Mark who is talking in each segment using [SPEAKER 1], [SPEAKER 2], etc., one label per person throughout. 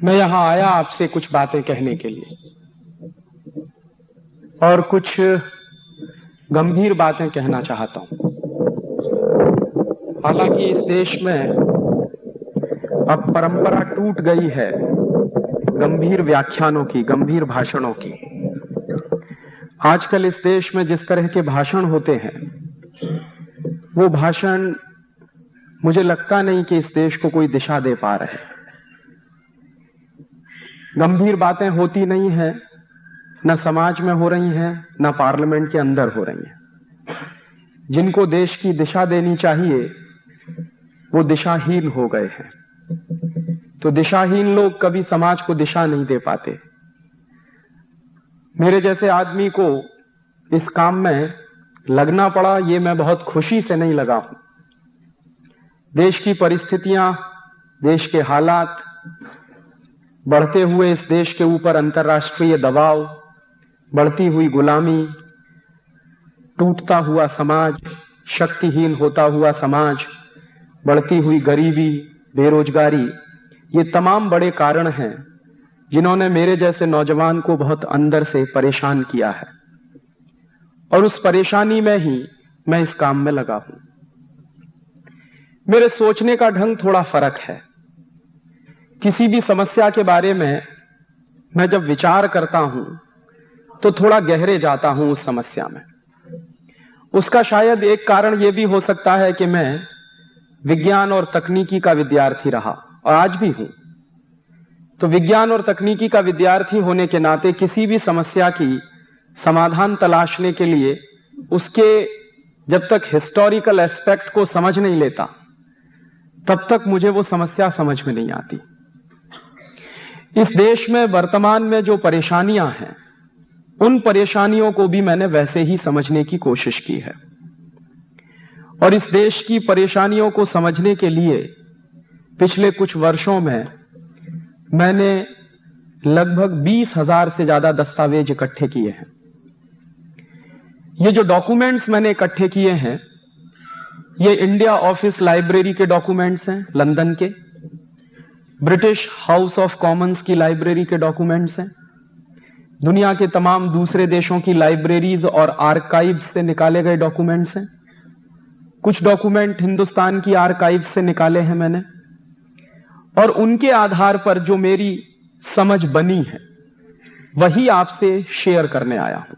[SPEAKER 1] मैं यहां आया आपसे कुछ बातें कहने के लिए, और कुछ गंभीर बातें कहना चाहता हूं। हालांकि इस देश में अब परंपरा टूट गई है गंभीर व्याख्यानों की, गंभीर भाषणों की। आजकल इस देश में जिस तरह के भाषण होते हैं, वो भाषण मुझे लगता नहीं कि इस देश को कोई दिशा दे पा रहे। गंभीर बातें होती नहीं हैं, न समाज में हो रही हैं, न पार्लियामेंट के अंदर हो रही हैं। जिनको देश की दिशा देनी चाहिए वो दिशाहीन हो गए हैं। तो दिशाहीन लोग कभी समाज को दिशा नहीं दे पाते। मेरे जैसे आदमी को इस काम में लगना पड़ा, ये मैं बहुत खुशी से नहीं लगा हूं। देश की परिस्थितियां, देश के हालात, बढ़ते हुए इस देश के ऊपर अंतर्राष्ट्रीय दबाव, बढ़ती हुई गुलामी, टूटता हुआ समाज, शक्तिहीन होता हुआ समाज, बढ़ती हुई गरीबी, बेरोजगारी, ये तमाम बड़े कारण हैं जिन्होंने मेरे जैसे नौजवान को बहुत अंदर से परेशान किया है। और उस परेशानी में ही मैं इस काम में लगा हूं। मेरे सोचने का ढंग थोड़ा फर्क है। किसी भी समस्या के बारे में मैं जब विचार करता हूं तो थोड़ा गहरे जाता हूं उस समस्या में। उसका शायद एक कारण यह भी हो सकता है कि मैं विज्ञान और तकनीकी का विद्यार्थी रहा और आज भी हूं। तो विज्ञान और तकनीकी का विद्यार्थी होने के नाते किसी भी समस्या की समाधान तलाशने के लिए उसके जब तक हिस्टोरिकल एस्पेक्ट को समझ नहीं लेता, तब तक मुझे वो समस्या समझ में नहीं आती। इस देश में वर्तमान में जो परेशानियां हैं, उन परेशानियों को भी मैंने वैसे ही समझने की कोशिश की है। और इस देश की परेशानियों को समझने के लिए पिछले कुछ वर्षों में मैंने लगभग 20,000 से ज्यादा दस्तावेज इकट्ठे किए हैं। ये जो डॉक्यूमेंट्स मैंने इकट्ठे किए हैं, ये इंडिया ऑफिस लाइब्रेरी के डॉक्यूमेंट्स हैं, लंदन के। ब्रिटिश हाउस ऑफ कॉमन्स की लाइब्रेरी के डॉक्यूमेंट्स हैं। दुनिया के तमाम दूसरे देशों की लाइब्रेरीज और आर्काइव्स से निकाले गए डॉक्यूमेंट्स हैं। कुछ डॉक्यूमेंट हिंदुस्तान की आर्काइव्स से निकाले हैं मैंने, और उनके आधार पर जो मेरी समझ बनी है वही आपसे शेयर करने आया हूं।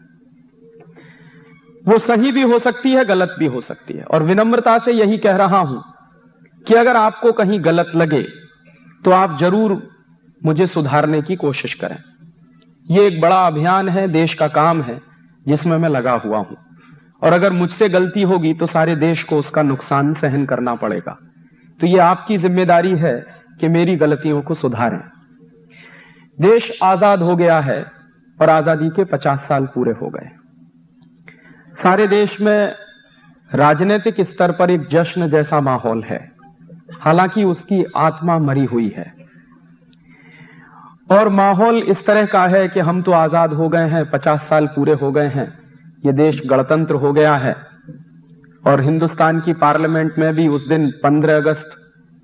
[SPEAKER 1] वो सही भी हो सकती है, गलत भी हो सकती है, और विनम्रता से यही कह रहा हूं कि अगर आपको कहीं गलत लगे तो आप जरूर मुझे सुधारने की कोशिश करें। ये एक बड़ा अभियान है, देश का काम है जिसमें मैं लगा हुआ हूं, और अगर मुझसे गलती होगी तो सारे देश को उसका नुकसान सहन करना पड़ेगा। तो ये आपकी जिम्मेदारी है कि मेरी गलतियों को सुधारें। देश आजाद हो गया है और आजादी के 50 साल पूरे हो गए। सारे देश में राजनीतिक स्तर पर एक जश्न जैसा माहौल है, हालांकि उसकी आत्मा मरी हुई है। और माहौल इस तरह का है कि हम तो आजाद हो गए हैं, 50 साल पूरे हो गए हैं, ये देश गणतंत्र हो गया है। और हिंदुस्तान की पार्लियामेंट में भी उस दिन 15 अगस्त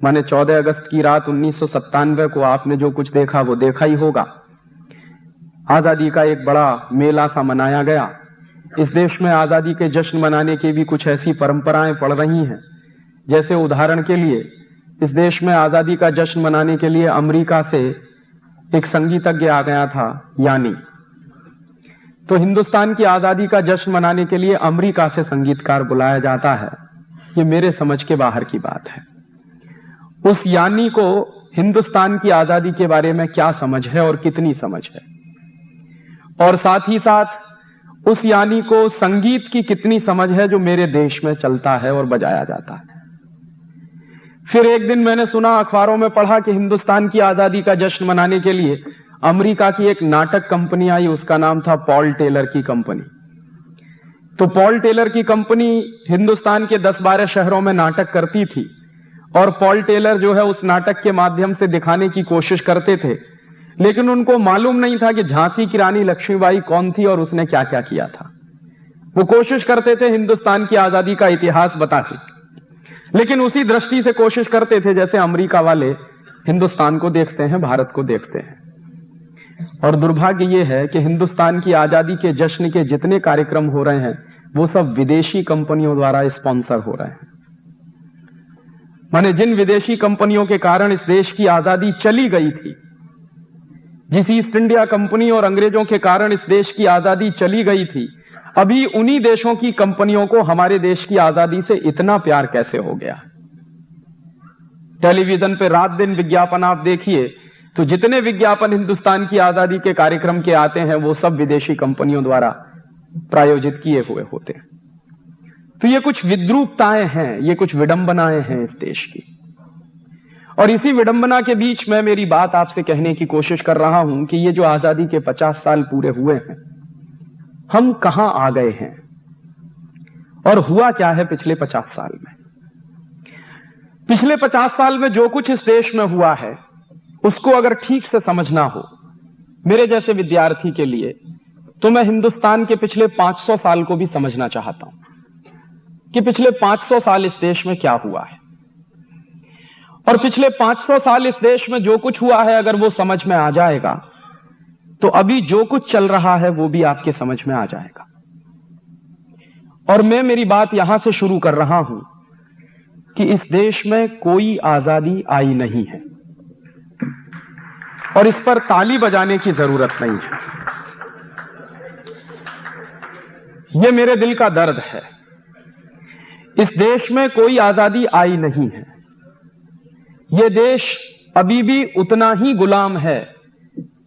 [SPEAKER 1] माने 14 अगस्त की रात 1997 को आपने जो कुछ देखा वो देखा ही होगा। आजादी का एक बड़ा मेला सा मनाया गया। इस देश में आजादी के जश्न मनाने की भी कुछ ऐसी परंपराएं पड़ रही हैं, जैसे उदाहरण के लिए इस देश में आजादी का जश्न मनाने के लिए अमेरिका से एक संगीतज्ञ आ गया था, यानी। तो हिंदुस्तान की आजादी का जश्न मनाने के लिए अमेरिका से संगीतकार बुलाया जाता है, ये मेरे समझ के बाहर की बात है। उस यानी को हिंदुस्तान की आजादी के बारे में क्या समझ है और कितनी समझ है, और साथ ही साथ उस यानी को संगीत की कितनी समझ है जो मेरे देश में चलता है और बजाया जाता है। फिर एक दिन मैंने सुना, अखबारों में पढ़ा कि हिंदुस्तान की आजादी का जश्न मनाने के लिए अमेरिका की एक नाटक कंपनी आई, उसका नाम था पॉल टेलर की कंपनी। तो पॉल टेलर की कंपनी हिंदुस्तान के 10-12 शहरों में नाटक करती थी, और पॉल टेलर जो है उस नाटक के माध्यम से दिखाने की कोशिश करते थे, लेकिन उनको मालूम नहीं था कि झांसी की रानी लक्ष्मीबाई कौन थी और उसने क्या क्या किया था। वो कोशिश करते थे हिंदुस्तान की आजादी का इतिहास बताते, लेकिन उसी दृष्टि से कोशिश करते थे जैसे अमेरिका वाले हिंदुस्तान को देखते हैं, भारत को देखते हैं। और दुर्भाग्य यह है कि हिंदुस्तान की आजादी के जश्न के जितने कार्यक्रम हो रहे हैं वो सब विदेशी कंपनियों द्वारा स्पॉन्सर हो रहे हैं। माने जिन विदेशी कंपनियों के कारण इस देश की आजादी चली गई थी, जिस ईस्ट इंडिया कंपनी और अंग्रेजों के कारण इस देश की आजादी चली गई थी, अभी उन्हीं देशों की कंपनियों को हमारे देश की आजादी से इतना प्यार कैसे हो गया। टेलीविजन पे रात दिन विज्ञापन आप देखिए तो जितने विज्ञापन हिंदुस्तान की आजादी के कार्यक्रम के आते हैं वो सब विदेशी कंपनियों द्वारा प्रायोजित किए हुए होते हैं। तो ये कुछ विद्रूपताएं हैं, ये कुछ विडंबनाएं हैं इस देश की। और इसी विडंबना के बीच में मेरी बात आपसे कहने की कोशिश कर रहा हूं कि ये जो आजादी के 50 साल पूरे हुए हैं, हम कहां आ गए हैं और हुआ क्या है पिछले 50 साल में। पिछले 50 साल में जो कुछ इस देश में हुआ है उसको अगर ठीक से समझना हो मेरे जैसे विद्यार्थी के लिए, तो मैं हिंदुस्तान के पिछले 500 साल को भी समझना चाहता हूं कि पिछले 500 साल इस देश में क्या हुआ है। और पिछले 500 साल इस देश में जो कुछ हुआ है अगर वो समझ में आ जाएगा तो अभी जो कुछ चल रहा है वो भी आपके समझ में आ जाएगा। और मैं मेरी बात यहां से शुरू कर रहा हूं कि इस देश में कोई आजादी आई नहीं है और इस पर ताली बजाने की जरूरत नहीं है। यह मेरे दिल का दर्द है। इस देश में कोई आजादी आई नहीं है। यह देश अभी भी उतना ही गुलाम है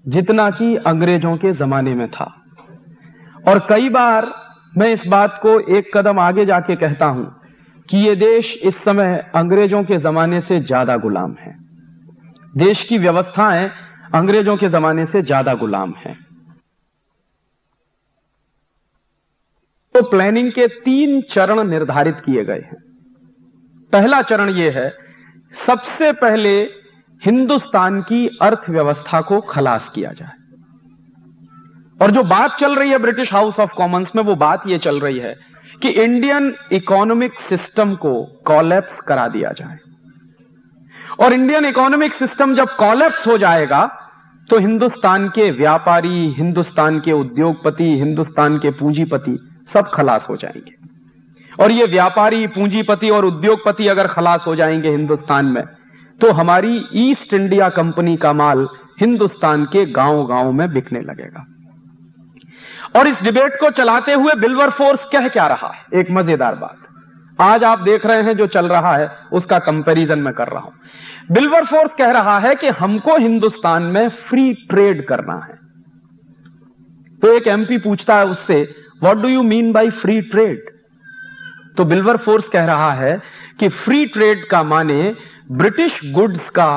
[SPEAKER 1] जितना कि अंग्रेजों के जमाने में था। और कई बार मैं इस बात को एक कदम आगे जाके कहता हूं कि यह देश इस समय अंग्रेजों के जमाने से ज्यादा गुलाम है। देश की व्यवस्थाएं अंग्रेजों के जमाने से ज्यादा गुलाम है। तो प्लानिंग के 3 चरण निर्धारित किए गए हैं। पहला चरण यह है, सबसे पहले हिंदुस्तान की अर्थव्यवस्था को खलास किया जाए। और जो बात चल रही है ब्रिटिश हाउस ऑफ कॉमन्स में, वो बात यह चल रही है कि इंडियन इकोनॉमिक सिस्टम को कॉलेप्स करा दिया जाए। और इंडियन इकोनॉमिक सिस्टम जब कॉलेप्स हो जाएगा तो हिंदुस्तान के व्यापारी, हिंदुस्तान के उद्योगपति, हिंदुस्तान के पूंजीपति सब खलास हो जाएंगे। और ये व्यापारी, पूंजीपति और उद्योगपति अगर खलास हो जाएंगे हिंदुस्तान में तो हमारी ईस्ट इंडिया कंपनी का माल हिंदुस्तान के गांव-गांव में बिकने लगेगा। और इस डिबेट को चलाते हुए विल्बरफोर्स कह क्या रहा है, एक मजेदार बात आज आप देख रहे हैं जो चल रहा है उसका कंपैरिजन मैं कर रहा हूं। विल्बरफोर्स कह रहा है कि हमको हिंदुस्तान में फ्री ट्रेड करना है। तो एक एमपी पूछता है उससे, what do you mean by free trade? तो विल्बरफोर्स कह रहा है कि फ्री ट्रेड का माने ब्रिटिश गुड्स का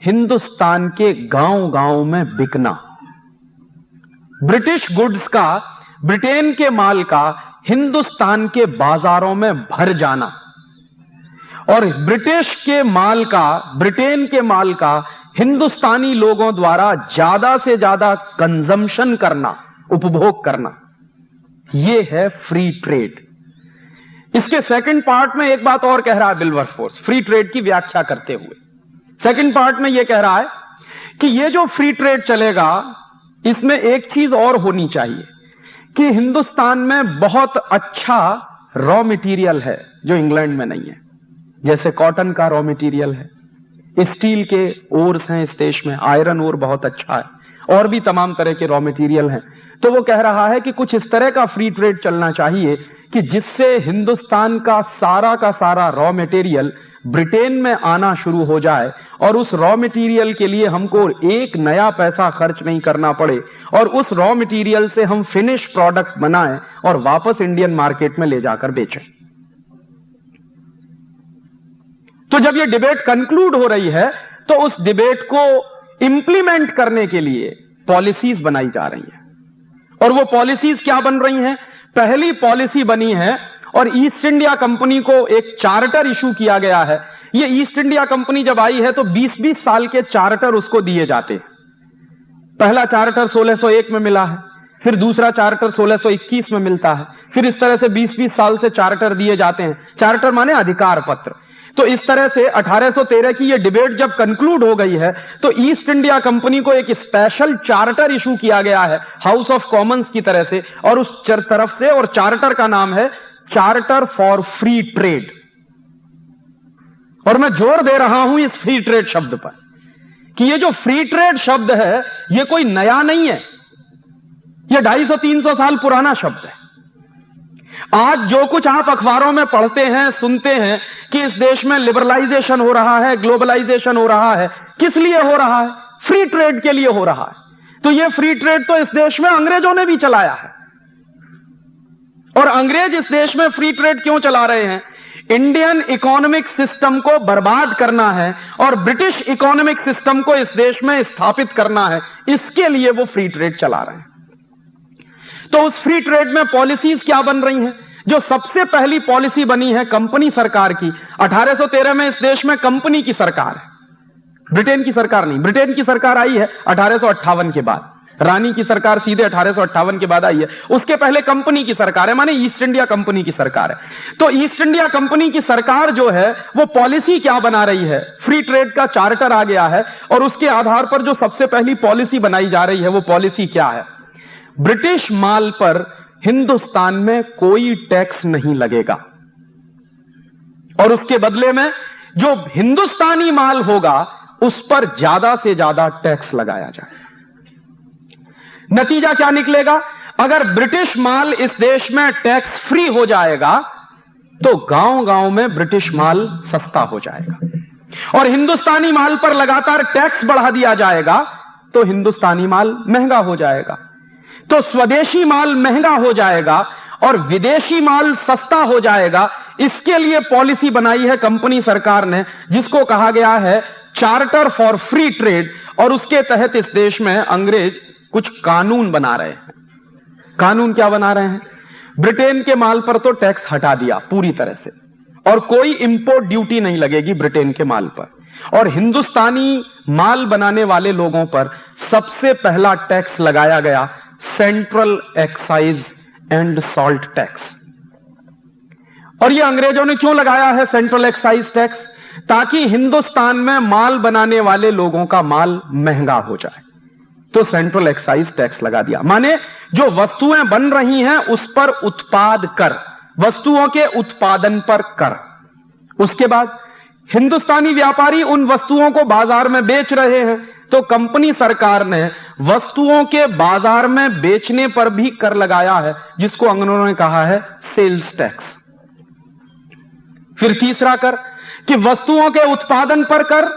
[SPEAKER 1] हिंदुस्तान के गांव-गांव में बिकना, ब्रिटिश गुड्स का, ब्रिटेन के माल का हिंदुस्तान के बाजारों में भर जाना और ब्रिटिश के माल का, ब्रिटेन के माल का हिंदुस्तानी लोगों द्वारा ज्यादा से ज्यादा कंजम्पशन करना, उपभोग करना, यह है फ्री ट्रेड। इसके सेकंड पार्ट में एक बात और कह रहा है विल्बरफोर्स, फ्री ट्रेड की व्याख्या करते हुए सेकंड पार्ट में यह कह रहा है कि यह जो फ्री ट्रेड चलेगा इसमें एक चीज और होनी चाहिए कि हिंदुस्तान में बहुत अच्छा रॉ मटेरियल है जो इंग्लैंड में नहीं है। जैसे कॉटन का रॉ मटेरियल है, स्टील के ओर्स हैं इस देश में, आयरन ओर बहुत अच्छा है और भी तमाम तरह के रॉ मटेरियल हैं। तो वो कह रहा है कि कुछ इस तरह का फ्री ट्रेड चलना चाहिए कि जिससे हिंदुस्तान का सारा रॉ मटेरियल ब्रिटेन में आना शुरू हो जाए और उस रॉ मटेरियल के लिए हमको एक नया पैसा खर्च नहीं करना पड़े और उस रॉ मटेरियल से हम फिनिश प्रोडक्ट बनाएं और वापस इंडियन मार्केट में ले जाकर बेचें। तो जब ये डिबेट कंक्लूड हो रही है तो उस डिबेट को इंप्लीमेंट करने के लिए पॉलिसीज बनाई जा रही हैं। और वो पॉलिसीज क्या बन रही हैं? पहली पॉलिसी बनी है और ईस्ट इंडिया कंपनी को एक चार्टर इशू किया गया है। ये ईस्ट इंडिया कंपनी जब आई है तो 20-20 साल के चार्टर उसको दिए जाते हैं। पहला चार्टर 1601 में मिला है, फिर दूसरा चार्टर 1621 में मिलता है, फिर इस तरह से 20-20 साल से चार्टर दिए जाते हैं। चार्टर माने अधिकार पत्र। तो इस तरह से 1813 की यह डिबेट जब कंक्लूड हो गई है तो ईस्ट इंडिया कंपनी को एक स्पेशल चार्टर इशू किया गया है हाउस ऑफ कॉमन्स की तरह से, और उस तरफ से, और चार्टर का नाम है चार्टर फॉर फ्री ट्रेड। और मैं जोर दे रहा हूं इस फ्री ट्रेड शब्द पर कि ये जो फ्री ट्रेड शब्द है ये कोई नया नहीं है, ये 250-300 साल पुराना शब्द है। आज जो कुछ आप अखबारों में पढ़ते हैं, सुनते हैं कि इस देश में लिबरलाइजेशन हो रहा है, ग्लोबलाइजेशन हो रहा है, किस लिए हो रहा है? फ्री ट्रेड के लिए हो रहा है। तो ये फ्री ट्रेड तो इस देश में अंग्रेजों ने भी चलाया है। और अंग्रेज इस देश में फ्री ट्रेड क्यों चला रहे हैं? इंडियन इकोनॉमिक सिस्टम को बर्बाद करना है और ब्रिटिश इकोनॉमिक सिस्टम को इस देश में स्थापित करना है, इसके लिए वो फ्री ट्रेड चला रहे हैं। तो उस फ्री ट्रेड में पॉलिसीज क्या बन रही हैं? जो सबसे पहली पॉलिसी बनी है कंपनी सरकार की, 1813 में इस देश में कंपनी की सरकार है, ब्रिटेन की सरकार नहीं। ब्रिटेन की सरकार आई है 1858 के बाद, रानी की सरकार सीधे 1858 के बाद आई है। उसके पहले कंपनी की सरकार है, माने ईस्ट इंडिया कंपनी की सरकार है। तो ईस्ट इंडिया कंपनी की सरकार जो है वो पॉलिसी क्या बना रही है? फ्री ट्रेड का चार्टर आ गया है और उसके आधार पर जो सबसे पहली पॉलिसी बनाई जा रही है वो पॉलिसी क्या है? ब्रिटिश माल पर हिंदुस्तान में कोई टैक्स नहीं लगेगा और उसके बदले में जो हिंदुस्तानी माल होगा उस पर ज्यादा से ज्यादा टैक्स लगाया जाए। नतीजा क्या निकलेगा? अगर ब्रिटिश माल इस देश में टैक्स फ्री हो जाएगा तो गांव गांव में ब्रिटिश माल सस्ता हो जाएगा, और हिंदुस्तानी माल पर लगातार टैक्स बढ़ा दिया जाएगा तो हिंदुस्तानी माल महंगा हो जाएगा। तो स्वदेशी माल महंगा हो जाएगा और विदेशी माल सस्ता हो जाएगा। इसके लिए पॉलिसी बनाई है कंपनी सरकार ने, जिसको कहा गया है चार्टर फॉर फ्री ट्रेड, और उसके तहत इस देश में अंग्रेज कुछ कानून बना रहे हैं। कानून क्या बना रहे हैं? ब्रिटेन के माल पर तो टैक्स हटा दिया पूरी तरह से, और कोई इंपोर्ट ड्यूटी नहीं लगेगी ब्रिटेन के माल पर, और हिंदुस्तानी माल बनाने वाले लोगों पर सबसे पहला टैक्स लगाया गया central excise and salt tax. और यह अंग्रेजों ने क्यों लगाया है सेंट्रल एक्साइज टैक्स? ताकि हिंदुस्तान में माल बनाने वाले लोगों का माल महंगा हो जाए। तो सेंट्रल एक्साइज टैक्स लगा दिया, माने जो वस्तुएं बन रही हैं उस पर उत्पाद कर, वस्तुओं के उत्पादन पर कर। उसके बाद हिंदुस्तानी व्यापारी उन वस्तुओं को बाजार में बेच रहे हैं, तो कंपनी सरकार ने वस्तुओं के बाजार में बेचने पर भी कर लगाया है, जिसको अंग्रेजों ने कहा है सेल्स टैक्स। फिर तीसरा कर कि वस्तुओं के उत्पादन पर कर,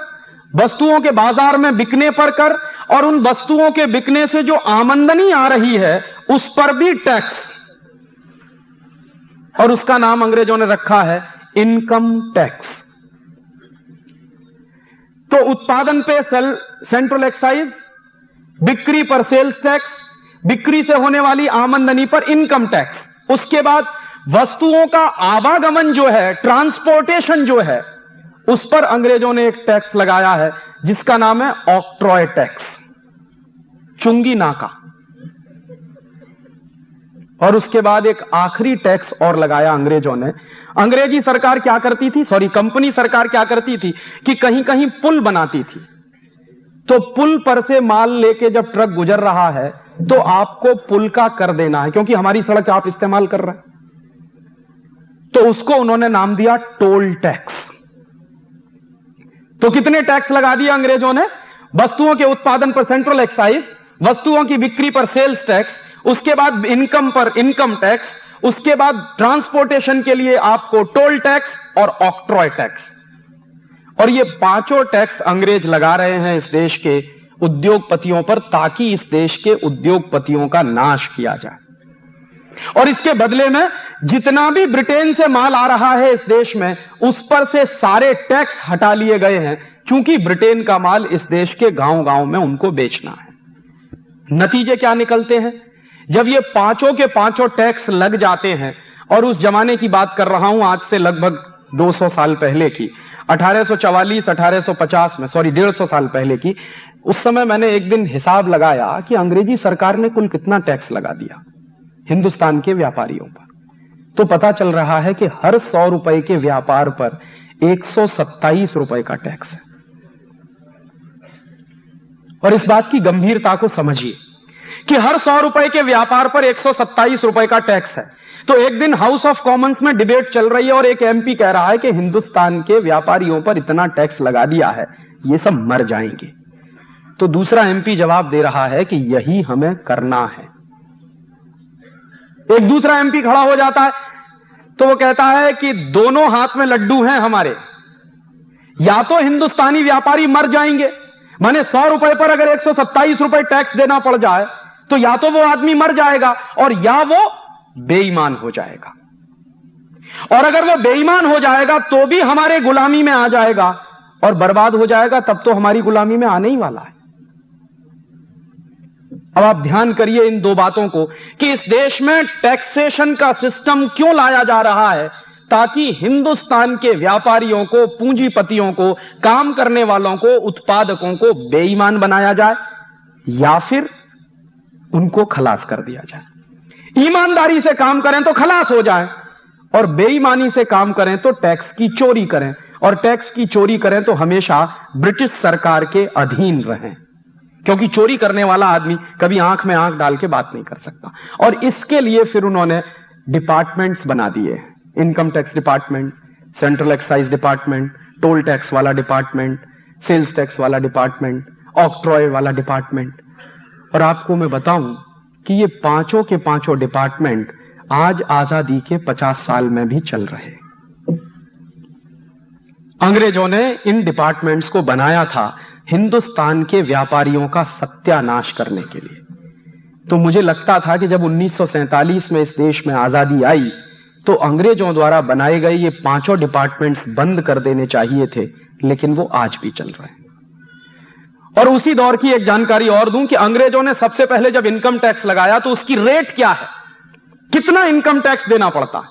[SPEAKER 1] वस्तुओं के बाजार में बिकने पर कर, और उन वस्तुओं के बिकने से जो आमदनी आ रही है उस पर भी टैक्स, और उसका नाम अंग्रेजों ने रखा है इनकम टैक्स। तो उत्पादन पे सेंट्रल एक्साइज, बिक्री पर सेल्स टैक्स, बिक्री से होने वाली आमदनी पर इनकम टैक्स। उसके बाद वस्तुओं का आवागमन जो है, ट्रांसपोर्टेशन जो है, उस पर अंग्रेजों ने एक टैक्स लगाया है जिसका नाम है ऑक्ट्रॉय टैक्स, चुंगी नाका। और उसके बाद एक आखिरी टैक्स और लगाया अंग्रेजों ने। अंग्रेजी सरकार क्या करती थी, कंपनी सरकार क्या करती थी कि कहीं कहीं पुल बनाती थी, तो पुल पर से माल लेके जब ट्रक गुजर रहा है तो आपको पुल का कर देना है, क्योंकि हमारी सड़क आप इस्तेमाल कर रहे हैं। तो उसको उन्होंने नाम दिया टोल टैक्स। तो कितने टैक्स लगा दिया अंग्रेजों ने? वस्तुओं के उत्पादन पर सेंट्रल एक्साइज, वस्तुओं की बिक्री पर सेल्स टैक्स, उसके बाद इनकम पर इनकम टैक्स, उसके बाद ट्रांसपोर्टेशन के लिए आपको टोल टैक्स और ऑक्ट्रॉय टैक्स। और ये पांचों टैक्स अंग्रेज लगा रहे हैं इस देश के उद्योगपतियों पर, ताकि इस देश के उद्योगपतियों का नाश किया जाए। और इसके बदले में जितना भी ब्रिटेन से माल आ रहा है इस देश में, उस पर से सारे टैक्स हटा लिए गए हैं, क्योंकि ब्रिटेन का माल इस देश के गांव गांव में उनको बेचना है। नतीजे क्या निकलते हैं? जब ये पांचों के पांचों टैक्स लग जाते हैं, और उस जमाने की बात कर रहा हूं, आज से लगभग 200 साल पहले की, 1844 1850 में, 150 साल पहले की। उस समय मैंने एक दिन हिसाब लगाया कि अंग्रेजी सरकार ने कुल कितना टैक्स लगा दिया हिंदुस्तान के व्यापारियों पर। तो पता चल रहा है कि हर 100 रुपए के व्यापार पर 127 रुपए का टैक्स है। और इस बात की गंभीरता को समझिए कि हर 100 रुपए के व्यापार पर 127 रुपए का टैक्स है। तो एक दिन हाउस ऑफ कॉमन्स में डिबेट चल रही है और एक एमपी कह रहा है कि हिंदुस्तान के व्यापारियों पर इतना टैक्स लगा दिया है, ये सब मर जाएंगे। तो दूसरा एमपी जवाब दे रहा है कि यही हमें करना है। एक दूसरा एमपी खड़ा हो जाता है तो वो कहता है कि दोनों हाथ में लड्डू हैं हमारे, या तो हिंदुस्तानी व्यापारी मर जाएंगे, माने 100 रुपए पर अगर 127 रुपए टैक्स देना पड़ जाए तो या तो वो आदमी मर जाएगा और या वो बेईमान हो जाएगा। और अगर वो बेईमान हो जाएगा तो भी हमारे गुलामी में आ जाएगा और बर्बाद हो जाएगा, तब तो हमारी गुलामी में आने ही वाला है। अब आप ध्यान करिए इन दो बातों को कि इस देश में टैक्सेशन का सिस्टम क्यों लाया जा रहा है, ताकि हिंदुस्तान के व्यापारियों को, पूंजीपतियों को, काम करने वालों को, उत्पादकों को बेईमान बनाया जाए या फिर उनको खलास कर दिया जाए। ईमानदारी से काम करें तो खलास हो जाए और बेईमानी से काम करें तो टैक्स की चोरी करें, और टैक्स की चोरी करें तो हमेशा ब्रिटिश सरकार के अधीन रहें, क्योंकि चोरी करने वाला आदमी कभी आंख में आंख डाल के बात नहीं कर सकता। और इसके लिए फिर उन्होंने डिपार्टमेंट्स बना दिए, income tax department, central excise department, toll tax वाला डिपार्टमेंट, सेल्स टैक्स वाला डिपार्टमेंट, ऑक्ट्रॉय वाला डिपार्टमेंट। और आपको मैं बताऊं कि ये पांचों के पांचों डिपार्टमेंट आज आजादी के 50 साल में भी चल रहे हैं। अंग्रेजों ने इन डिपार्टमेंट्स को बनाया था हिंदुस्तान के व्यापारियों का सत्यानाश करने के लिए। तो मुझे लगता था कि जब 1947 में इस देश में आजादी आई तो अंग्रेजों द्वारा बनाए गए ये पांचों डिपार्टमेंट्स बंद कर देने चाहिए थे, लेकिन वो आज भी चल रहे हैं। और उसी दौर की एक जानकारी और दूं कि अंग्रेजों ने सबसे पहले जब इनकम टैक्स लगाया तो उसकी रेट क्या है, कितना इनकम टैक्स देना पड़ता है।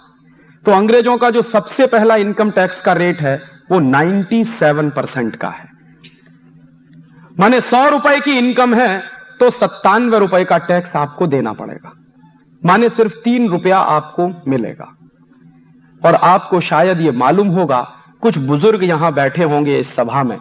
[SPEAKER 1] तो अंग्रेजों का जो सबसे पहला इनकम टैक्स का रेट है वो 97% का है। माने 100 रुपए की इनकम है तो 97 रुपए का टैक्स आपको देना पड़ेगा, माने सिर्फ 3 रुपया आपको मिलेगा। और आपको शायद ये मालूम होगा, कुछ बुजुर्ग यहां बैठे होंगे इस सभा में,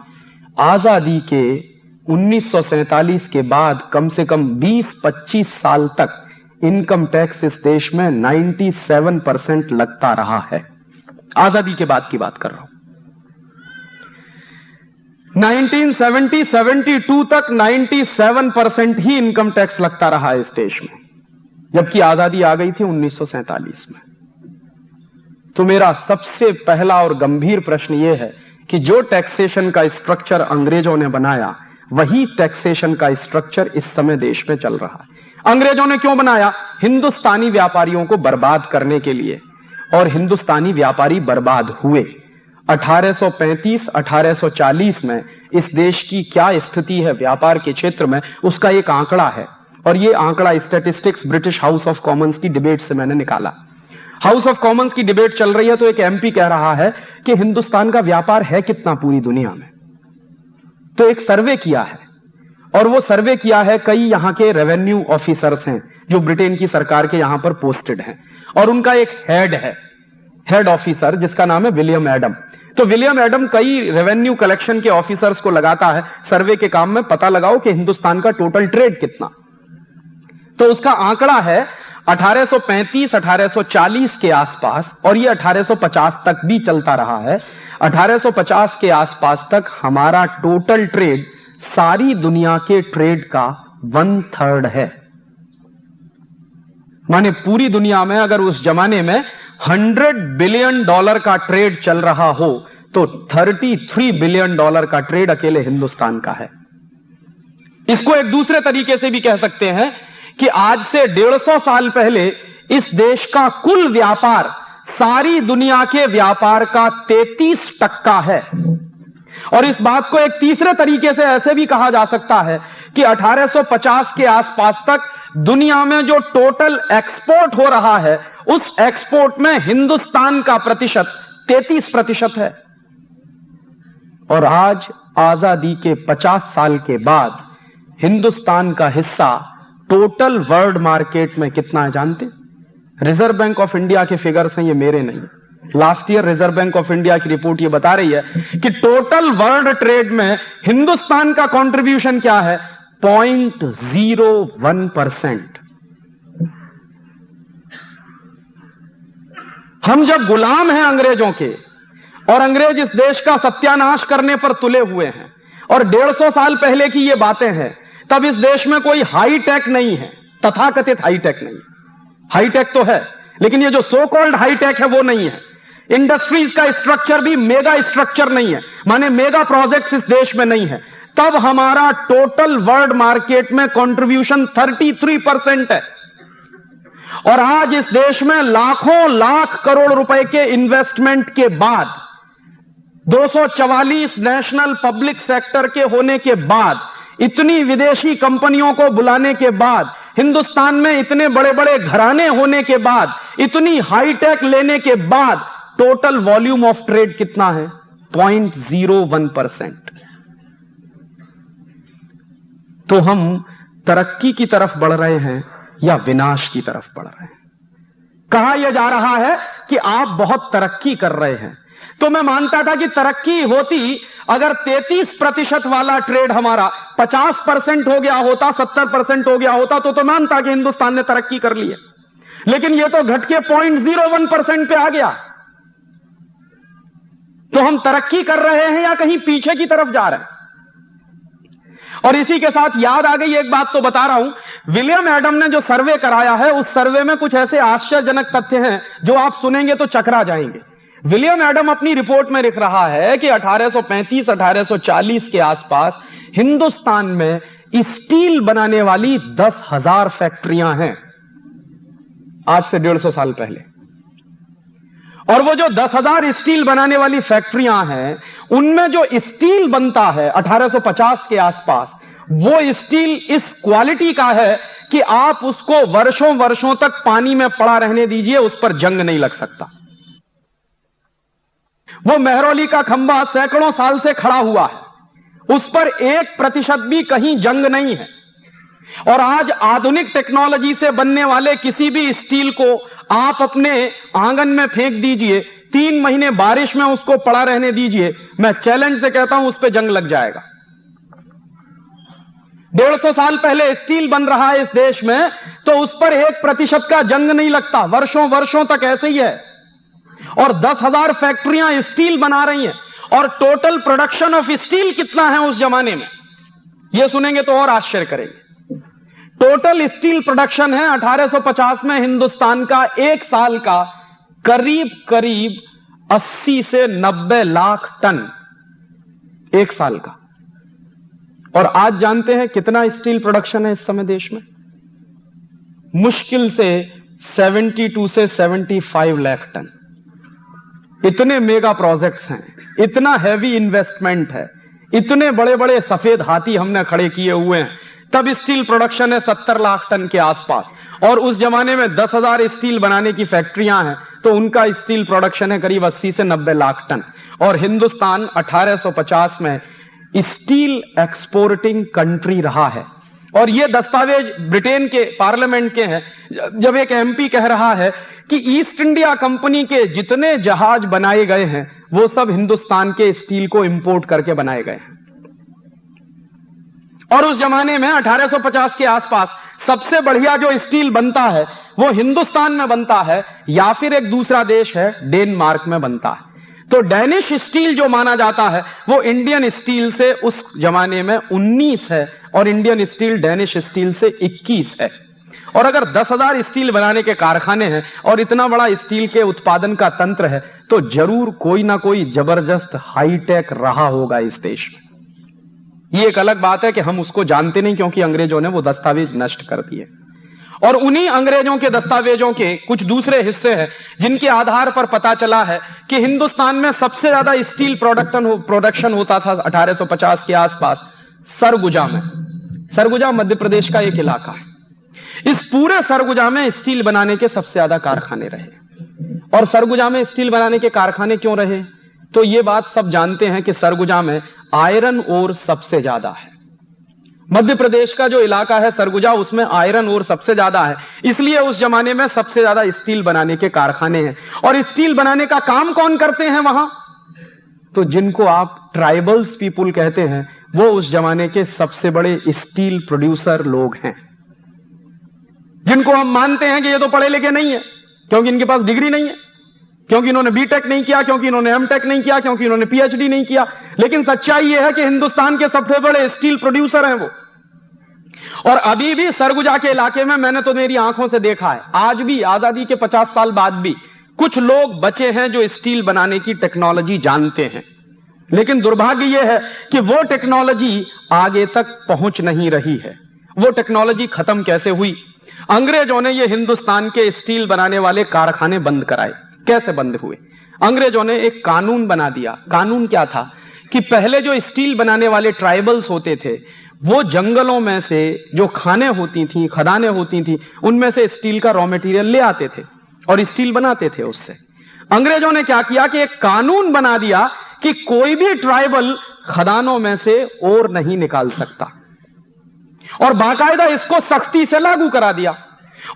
[SPEAKER 1] आजादी के 1947 के बाद कम से कम 20-25 साल तक इनकम टैक्स इस देश में 97% लगता रहा है। आजादी के बाद की बात कर रहा हूं। 1970-72 तक 97% ही इनकम टैक्स लगता रहा इस देश में, जबकि आजादी आ गई थी 1947 में। तो मेरा सबसे पहला और गंभीर प्रश्न यह है कि जो टैक्सेशन का स्ट्रक्चर अंग्रेजों ने बनाया वही टैक्सेशन का स्ट्रक्चर इस समय देश में चल रहा है। अंग्रेजों ने क्यों बनाया? हिंदुस्तानी व्यापारियों को बर्बाद करने के लिए, और हिंदुस्तानी व्यापारी बर्बाद हुए। 1835-1840 में इस देश की क्या स्थिति है व्यापार के क्षेत्र में, उसका एक आंकड़ा है, और यह आंकड़ा statistics British house of Commons की डिबेट से मैंने निकाला। हाउस ऑफ कॉमन्स की डिबेट चल रही है तो एक एमपी कह रहा है कि हिंदुस्तान का व्यापार है कितना पूरी दुनिया में। तो एक सर्वे किया है, और वो सर्वे किया है कई यहां के रेवेन्यू ऑफिसर्स हैं जो ब्रिटेन की सरकार के यहां पर पोस्टेड हैं, और उनका एक हेड है, हेड ऑफिसर, जिसका नाम है विलियम एडम। तो विलियम एडम कई रेवेन्यू कलेक्शन के ऑफिसर्स को लगाता है सर्वे के काम में, पता लगाओ कि हिंदुस्तान का टोटल ट्रेड कितना। तो उसका आंकड़ा है 1835-1840 के आसपास, और ये 1850 तक भी चलता रहा है। 1850 के आसपास तक हमारा टोटल ट्रेड सारी दुनिया के ट्रेड का 1/3 है। माने पूरी दुनिया में अगर उस जमाने में $100 बिलियन का ट्रेड चल रहा हो तो $33 बिलियन का ट्रेड अकेले हिंदुस्तान का है। इसको एक दूसरे तरीके से भी कह सकते हैं कि आज से 150 साल पहले इस देश का कुल व्यापार सारी दुनिया के व्यापार का 33% है। और इस बात को एक तीसरे तरीके से ऐसे भी कहा जा सकता है कि 1850 के आसपास तक दुनिया में जो टोटल एक्सपोर्ट हो रहा है उस एक्सपोर्ट में हिंदुस्तान का प्रतिशत 33% है। और आज आजादी के 50 साल के बाद हिंदुस्तान का हिस्सा टोटल वर्ल्ड मार्केट में कितना है जानते? रिजर्व बैंक ऑफ इंडिया के फिगर्स हैं, ये मेरे नहीं, last year reserve bank of India की रिपोर्ट ये बता रही है कि टोटल वर्ल्ड ट्रेड में हिंदुस्तान का कंट्रीब्यूशन क्या है? 0.01%। हम जब गुलाम हैं अंग्रेजों के और अंग्रेज इस देश का सत्यानाश करने पर तुले हुए हैं और 150 साल पहले की ये बातें हैं, तब इस देश में कोई हाईटेक नहीं है, तथाकथित हाईटेक नहीं। हाईटेक तो है, लेकिन ये जो सो कॉल्ड हाईटेक है वो नहीं है। इंडस्ट्रीज का स्ट्रक्चर भी मेगा स्ट्रक्चर नहीं है, माने मेगा प्रोजेक्ट्स इस देश में नहीं है। तब हमारा टोटल वर्ल्ड मार्केट में कंट्रीब्यूशन 33% है। और आज इस देश में लाखों लाख करोड़ रुपए के इन्वेस्टमेंट के बाद, 244 नेशनल पब्लिक सेक्टर के होने के बाद, इतनी विदेशी कंपनियों को बुलाने के बाद, हिंदुस्तान में इतने बड़े बड़े घराने होने के बाद, इतनी हाईटेक लेने के बाद, टोटल वॉल्यूम ऑफ ट्रेड कितना है? 0.01%। तो हम तरक्की की तरफ बढ़ रहे हैं या विनाश की तरफ बढ़ रहे हैं? कहा यह जा रहा है कि आप बहुत तरक्की कर रहे हैं। तो मैं मानता था कि तरक्की होती अगर 33% वाला ट्रेड हमारा 50% हो गया होता, 70% हो गया होता, तो मानता कि हिंदुस्तान ने तरक्की कर ली है। लेकिन यह तो घट के 0.01% पे आ गया। तो हम तरक्की कर रहे हैं या कहीं पीछे की तरफ जा रहे हैं? और इसी के साथ याद आ गई एक बात, तो बता रहा हूं। विलियम एडम ने जो सर्वे कराया है, उस सर्वे में कुछ ऐसे आश्चर्यजनक तथ्य हैं जो आप सुनेंगे तो चकरा जाएंगे। विलियम एडम अपनी रिपोर्ट में लिख रहा है कि 1835-1840 के आसपास हिंदुस्तान में स्टील बनाने वाली 10,000 फैक्ट्रियां हैं, आज से 150 साल पहले। और वो जो 10,000 स्टील बनाने वाली फैक्ट्रियां हैं, उनमें जो स्टील बनता है 1850 के आसपास, वो स्टील इस क्वालिटी का है कि आप उसको वर्षों वर्षों तक पानी में पड़ा रहने दीजिए, उस पर जंग नहीं लग सकता। वो मेहरौली का खंभा सैकड़ों साल से खड़ा हुआ है, उस पर 1% भी कहीं जंग नहीं है। और आज आधुनिक टेक्नोलॉजी से बनने वाले किसी भी स्टील को आप अपने आंगन में फेंक दीजिए, 3 महीने बारिश में उसको पड़ा रहने दीजिए, मैं चैलेंज से कहता हूं उस पर जंग लग जाएगा। 150 साल पहले स्टील बन रहा है इस देश में, तो उस पर 1% का जंग नहीं लगता, वर्षों वर्षों तक ऐसे ही है। और 10,000 फैक्ट्रियां स्टील बना रही हैं। और टोटल प्रोडक्शन ऑफ स्टील कितना है उस जमाने में, यह सुनेंगे तो और आश्चर्य करेंगे। टोटल स्टील प्रोडक्शन है 1850 में हिंदुस्तान का एक साल का करीब करीब 80 से 90 लाख टन एक साल का। और आज जानते हैं कितना स्टील प्रोडक्शन है इस समय देश में? मुश्किल से 72 से 75 लाख टन। इतने मेगा प्रोजेक्ट्स हैं, इतना हैवी इन्वेस्टमेंट है, इतने बड़े बड़े सफेद हाथी हमने खड़े किए हुए हैं, तब स्टील प्रोडक्शन है 70 लाख टन के आसपास। और उस जमाने में 10,000 स्टील बनाने की फैक्ट्रियां हैं, तो उनका स्टील प्रोडक्शन है करीब 80 से 90 लाख टन। और हिंदुस्तान 1850 में स्टील एक्सपोर्टिंग कंट्री रहा है। और ये दस्तावेज ब्रिटेन के पार्लियामेंट के हैं, जब एक एमपी कह रहा है कि ईस्ट इंडिया कंपनी के जितने जहाज बनाए गए हैं वो सब हिंदुस्तान के स्टील को इंपोर्ट करके बनाए गए हैं। और उस जमाने में 1850 के आसपास सबसे बढ़िया जो स्टील बनता है वो हिंदुस्तान में बनता है, या फिर एक दूसरा देश है डेनमार्क में बनता है। तो डेनिश स्टील जो माना जाता है वो इंडियन स्टील से उस जमाने में 19 है, और इंडियन स्टील डेनिश स्टील से 21 है। और अगर 10,000 स्टील बनाने के कारखाने हैं और इतना बड़ा स्टील के उत्पादन का तंत्र है, तो जरूर कोई ना कोई जबरदस्त हाईटेक रहा होगा इस देश में। ये एक अलग बात है कि हम उसको जानते नहीं, क्योंकि अंग्रेजों ने वो दस्तावेज नष्ट कर दिए। और उन्हीं अंग्रेजों के दस्तावेजों के कुछ दूसरे हिस्से हैं जिनके आधार पर पता चला है कि हिंदुस्तान में सबसे ज्यादा स्टील प्रोडक्शन होता था 1850 के आसपास सरगुजा में। सरगुजा मध्य प्रदेश का एक इलाका है। इस पूरे सरगुजा में स्टील बनाने के सबसे ज्यादा कारखाने रहे। और सरगुजा में स्टील बनाने के कारखाने क्यों रहे? तो ये बात सब जानते हैं कि सरगुजा में आयरन ओर सबसे ज्यादा है। मध्य प्रदेश का जो इलाका है सरगुजा, उसमें आयरन ओर सबसे ज्यादा है, इसलिए उस जमाने में सबसे ज्यादा स्टील बनाने के कारखाने हैं। और स्टील बनाने का काम कौन करते हैं वहां? तो जिनको आप ट्राइबल्स पीपुल कहते हैं, वो उस जमाने के सबसे बड़े स्टील प्रोड्यूसर लोग हैं, जिनको हम मानते हैं कि ये तो पढ़े लिखे नहीं है, क्योंकि इनके पास डिग्री नहीं है, क्योंकि इन्होंने बीटेक नहीं किया, क्योंकि इन्होंने एमटेक नहीं किया, क्योंकि इन्होंने पीएचडी नहीं किया। लेकिन सच्चाई यह है कि हिंदुस्तान के सबसे बड़े स्टील प्रोड्यूसर हैं वो। और अभी भी सरगुजा के इलाके में, मैंने तो मेरी आंखों से देखा है, आज भी आजादी के 50 साल बाद भी कुछ लोग बचे हैं जो स्टील बनाने की टेक्नोलॉजी जानते हैं। लेकिन दुर्भाग्य यह है कि वो टेक्नोलॉजी आगे तक पहुंच नहीं रही है। वो टेक्नोलॉजी खत्म कैसे हुई? अंग्रेजों ने ये हिंदुस्तान के स्टील बनाने वाले कारखाने बंद कराए। कैसे बंद हुए? अंग्रेजों ने एक कानून बना दिया। कानून क्या था कि पहले जो स्टील बनाने वाले ट्राइबल्स होते थे, वो जंगलों में से जो खानें होती थी, खदानें होती थी, उनमें से स्टील का रॉ मटेरियल ले आते थे और स्टील बनाते थे उससे। अंग्रेजों ने क्या किया कि एक कानून बना दिया कि कोई भी ट्राइबल खदानों में से और नहीं निकाल सकता, और बाकायदा इसको सख्ती से लागू करा दिया।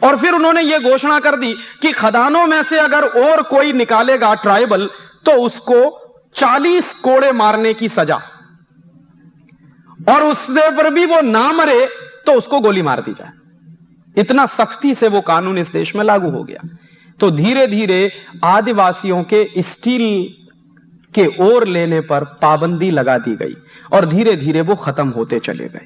[SPEAKER 1] और फिर उन्होंने यह घोषणा कर दी कि खदानों में से अगर और कोई निकालेगा ट्राइबल, तो उसको 40 कोड़े मारने की सजा, और उससे पर भी वो ना मरे तो उसको गोली मार दी जाए। इतना सख्ती से वो कानून इस देश में लागू हो गया। तो धीरे धीरे आदिवासियों के स्टील के ओर लेने पर पाबंदी लगा दी गई, और धीरे धीरे वो खत्म होते चले गए,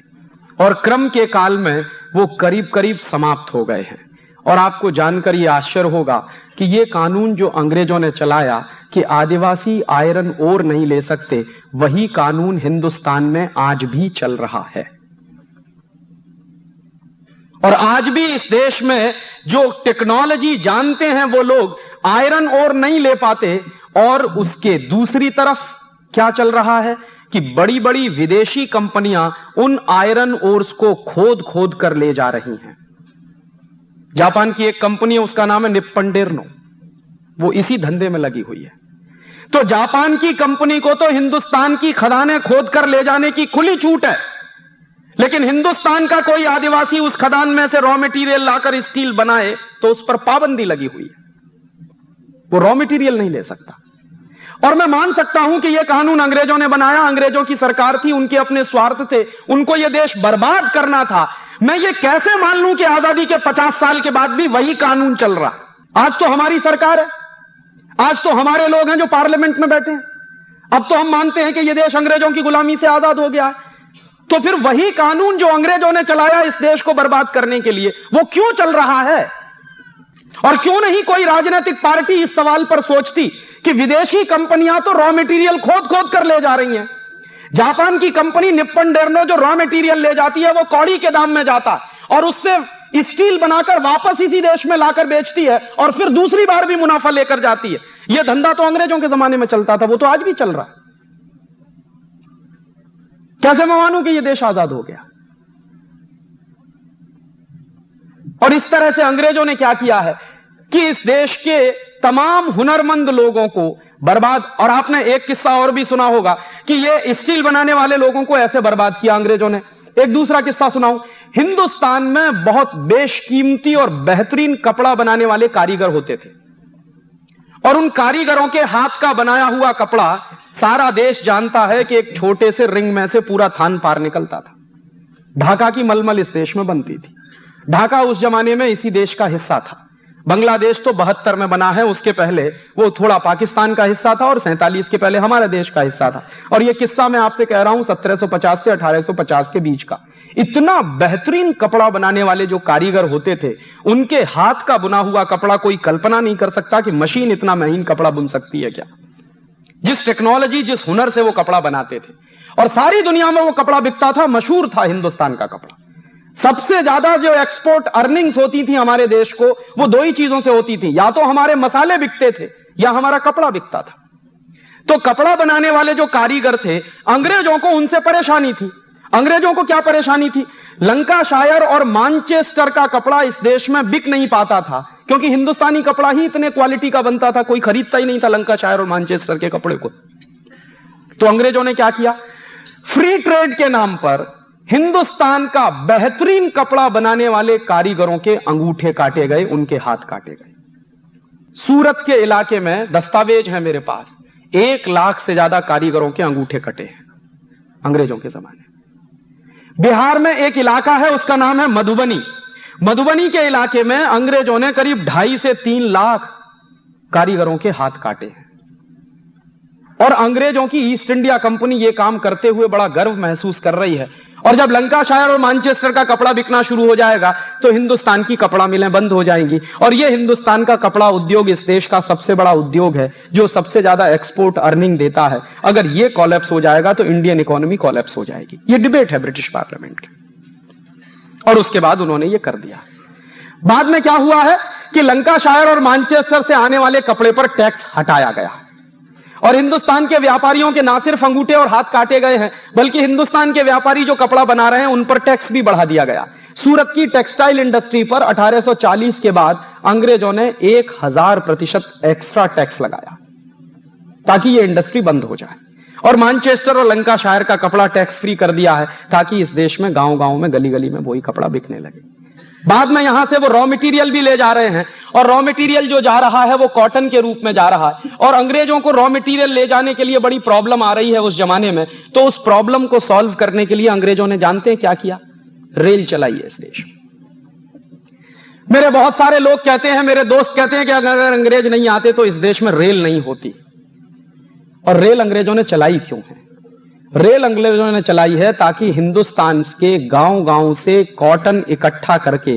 [SPEAKER 1] और क्रम के काल में वो करीब करीब समाप्त हो गए हैं। और आपको जानकर ये आश्चर्य होगा कि ये कानून जो अंग्रेजों ने चलाया कि आदिवासी आयरन ओर नहीं ले सकते, वही कानून हिंदुस्तान में आज भी चल रहा है। और आज भी इस देश में जो टेक्नोलॉजी जानते हैं वो लोग आयरन ओर नहीं ले पाते। और उसके दूसरी तरफ क्या चल रहा है कि बड़ी बड़ी विदेशी कंपनियां उन आयरन ओर्स को खोद खोद कर ले जा रही हैं। जापान की एक कंपनी है, उसका नाम है निप्पन डेर्नो, वो इसी धंधे में लगी हुई है। तो जापान की कंपनी को तो हिंदुस्तान की खदानें खोद कर ले जाने की खुली छूट है, लेकिन हिंदुस्तान का कोई आदिवासी उस खदान में से रॉ मटेरियल लाकर स्टील बनाए तो उस पर पाबंदी लगी हुई है, वो रॉ मटेरियल नहीं ले सकता। और मैं मान सकता हूं कि यह कानून अंग्रेजों ने बनाया, अंग्रेजों की सरकार थी, उनके अपने स्वार्थ थे, उनको यह देश बर्बाद करना था। मैं ये कैसे मान लूं कि आजादी के 50 साल के बाद भी वही कानून चल रहा? आज तो हमारी सरकार है, आज तो हमारे लोग हैं जो पार्लियामेंट में बैठे हैं। अब तो हम मानते हैं कि यह देश अंग्रेजों की गुलामी से आजाद हो गया है। तो फिर वही कानून जो अंग्रेजों ने चलाया इस देश को बर्बाद करने के लिए, वो क्यों चल रहा है? और क्यों नहीं कोई राजनीतिक पार्टी इस सवाल पर सोचती कि विदेशी कंपनियां तो रॉ मटेरियल खोद खोद कर ले जा रही हैं। जापान की कंपनी निप्पन डेर्नो जो रॉ मटेरियल ले जाती है वो कौड़ी के दाम में जाता है और उससे स्टील बनाकर वापस इसी देश में लाकर बेचती है और फिर दूसरी बार भी मुनाफा लेकर जाती है। यह धंधा तो अंग्रेजों के जमाने में चलता था, वो तो आज भी चल रहा है। कैसे मैं मानूं कि यह देश आजाद हो गया? और इस तरह से अंग्रेजों ने क्या किया है कि इस देश के तमाम हुनरमंद लोगों को बर्बाद। और आपने एक किस्सा और भी सुना होगा कि ये स्टील बनाने वाले लोगों को ऐसे बर्बाद किया अंग्रेजों ने। एक दूसरा किस्सा सुनाऊं। हिंदुस्तान में बहुत बेशकीमती और बेहतरीन कपड़ा बनाने वाले कारीगर होते थे, और उन कारीगरों के हाथ का बनाया हुआ कपड़ा सारा देश जानता है कि एक छोटे से रिंग में से पूरा थान पार निकलता था। ढाका की मलमल इस देश में बनती थी। ढाका उस जमाने में इसी देश का हिस्सा था। बांग्लादेश तो 72 में बना है, उसके पहले वो थोड़ा पाकिस्तान का हिस्सा था और 47 के पहले हमारे देश का हिस्सा था। और ये किस्सा मैं आपसे कह रहा हूं 1750 से 1850 के बीच का। इतना बेहतरीन कपड़ा बनाने वाले जो कारीगर होते थे, उनके हाथ का बुना हुआ कपड़ा कोई कल्पना नहीं कर सकता कि मशीन इतना महीन कपड़ा बुन सकती है क्या। जिस टेक्नोलॉजी, जिस हुनर से वो कपड़ा बनाते थे, और सारी दुनिया में वो कपड़ा बिकता था, मशहूर था हिंदुस्तान का कपड़ा। सबसे ज्यादा जो एक्सपोर्ट अर्निंग्स होती थी हमारे देश को, वो दो ही चीजों से होती थी, या तो हमारे मसाले बिकते थे या हमारा कपड़ा बिकता था। तो कपड़ा बनाने वाले जो कारीगर थे, अंग्रेजों को उनसे परेशानी थी। अंग्रेजों को क्या परेशानी थी? लंकाशायर और मानचेस्टर का कपड़ा इस देश में बिक नहीं पाता था, क्योंकि हिंदुस्तानी कपड़ा ही इतने क्वालिटी का बनता था, कोई खरीदता ही नहीं था लंकाशायर और मानचेस्टर के कपड़े को। तो अंग्रेजों ने क्या किया? फ्री ट्रेड के नाम पर हिंदुस्तान का बेहतरीन कपड़ा बनाने वाले कारीगरों के अंगूठे काटे गए, उनके हाथ काटे गए। सूरत के इलाके में दस्तावेज है मेरे पास, 1 लाख से ज्यादा कारीगरों के अंगूठे कटे हैं अंग्रेजों के जमाने। बिहार में एक इलाका है, उसका नाम है मधुबनी। मधुबनी के इलाके में अंग्रेजों ने करीब 2.5 से 3 लाख कारीगरों के हाथ काटे हैं। और अंग्रेजों की ईस्ट इंडिया कंपनी यह काम करते हुए बड़ा गर्व महसूस कर रही है। और जब लंकाशायर और मैनचेस्टर का कपड़ा बिकना शुरू हो जाएगा तो हिंदुस्तान की कपड़ा मिलें बंद हो जाएंगी। और यह हिंदुस्तान का कपड़ा उद्योग इस देश का सबसे बड़ा उद्योग है, जो सबसे ज्यादा एक्सपोर्ट अर्निंग देता है। अगर यह कॉलेप्स हो जाएगा तो इंडियन इकोनॉमी कॉलेप्स हो जाएगी। यह डिबेट है ब्रिटिश पार्लियामेंट की, और उसके बाद उन्होंने यह कर दिया। बाद में क्या हुआ है कि लंकाशायर और मैनचेस्टर से आने वाले कपड़े पर टैक्स हटाया गया, और हिंदुस्तान के व्यापारियों के ना सिर्फ अंगूठे और हाथ काटे गए हैं, बल्कि हिंदुस्तान के व्यापारी जो कपड़ा बना रहे हैं उन पर टैक्स भी बढ़ा दिया गया। सूरत की टेक्सटाइल इंडस्ट्री पर 1840 के बाद अंग्रेजों ने 1000% एक्स्ट्रा टैक्स लगाया ताकि यह इंडस्ट्री बंद हो जाए। और मैनचेस्टर और लंकाशायर का कपड़ा टैक्स फ्री कर दिया है ताकि इस देश में गांव गांव में गली गली में वही कपड़ा बिकने लगे। बाद में यहां से वो रॉ मटेरियल भी ले जा रहे हैं, और रॉ मटेरियल जो जा रहा है वो कॉटन के रूप में जा रहा है। और अंग्रेजों को रॉ मटेरियल ले जाने के लिए बड़ी प्रॉब्लम आ रही है उस जमाने में। तो उस प्रॉब्लम को सॉल्व करने के लिए अंग्रेजों ने जानते हैं क्या किया? रेल चलाई है इस देश में। मेरे बहुत सारे लोग कहते हैं, मेरे दोस्त कहते हैं कि अगर अंग्रेज नहीं आते तो इस देश में रेल नहीं होती। और रेल अंग्रेजों ने चलाई क्यों है? रेल अंग्रेजों ने चलाई है ताकि हिंदुस्तान के गांव गांव से कॉटन इकट्ठा करके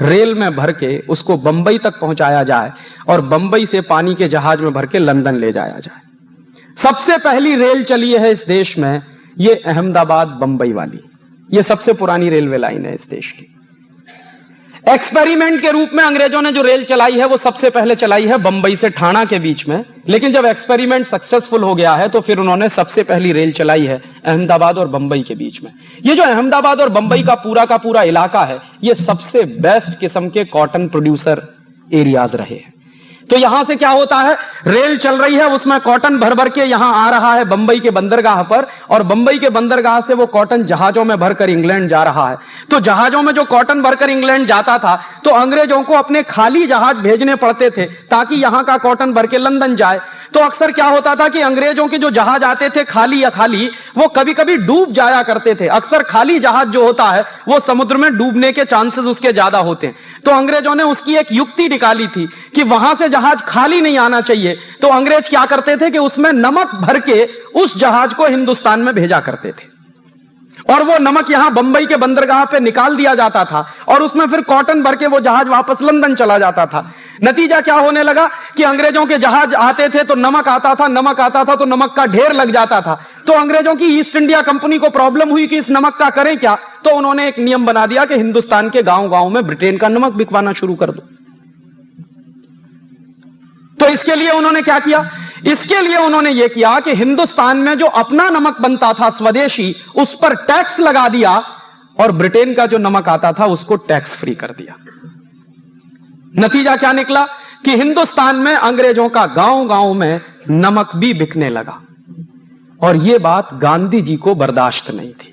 [SPEAKER 1] रेल में भर के उसको बंबई तक पहुंचाया जाए, और बंबई से पानी के जहाज में भर के लंदन ले जाया जाए। सबसे पहली रेल चली है इस देश में, ये अहमदाबाद बंबई वाली, ये सबसे पुरानी रेलवे लाइन है इस देश की। एक्सपेरिमेंट के रूप में अंग्रेजों ने जो रेल चलाई है वो सबसे पहले चलाई है बंबई से ठाणा के बीच में। लेकिन जब एक्सपेरिमेंट सक्सेसफुल हो गया है तो फिर उन्होंने सबसे पहली रेल चलाई है अहमदाबाद और बंबई के बीच में। ये जो अहमदाबाद और बंबई का पूरा इलाका है, ये सबसे बेस्ट किस्म के कॉटन प्रोड्यूसर एरियाज रहे हैं। तो यहां से क्या होता है, रेल चल रही है, उसमें कॉटन भर भर के यहां आ रहा है बंबई के बंदरगाह पर, और बंबई के बंदरगाह से वो कॉटन जहाजों में भरकर इंग्लैंड जा रहा है। तो जहाजों में जो कॉटन भरकर इंग्लैंड जाता था तो अंग्रेजों को अपने खाली जहाज भेजने पड़ते थे ताकि यहां का कॉटन भर के लंदन जाए। तो अक्सर क्या होता था कि अंग्रेजों के जो जहाज आते थे खाली या खाली, वो कभी कभी डूब जाया करते थे। अक्सर खाली जहाज जो होता है वो समुद्र में डूबने के चांसेस उसके ज्यादा होते हैं। तो अंग्रेजों ने उसकी एक युक्ति निकाली थी कि वहां से जहाज खाली नहीं आना चाहिए। तो अंग्रेज क्या करते थे कि उसमें नमक भर के उस जहाज को हिंदुस्तान में भेजा करते थे, और वो नमक यहां बंबई के बंदरगाह पे निकाल दिया जाता था, और उसमें फिर कॉटन भर के वो जहाज वापस लंदन चला जाता था। नतीजा क्या होने लगा कि अंग्रेजों के जहाज आते थे तो नमक आता था तो नमक का ढेर लग जाता था। तो अंग्रेजों की ईस्ट इंडिया कंपनी को प्रॉब्लम हुई कि इस नमक का करें क्या। तो उन्होंने एक नियम बना दिया कि हिंदुस्तान के गांव गांव में ब्रिटेन का नमक बिकवाना शुरू कर दो। तो इसके लिए उन्होंने क्या किया? इसके लिए उन्होंने यह किया कि हिंदुस्तान में जो अपना नमक बनता था स्वदेशी, उस पर टैक्स लगा दिया, और ब्रिटेन का जो नमक आता था उसको टैक्स फ्री कर दिया। नतीजा क्या निकला कि हिंदुस्तान में अंग्रेजों का गांव गांव में नमक भी बिकने लगा। और यह बात गांधी जी को बर्दाश्त नहीं थी।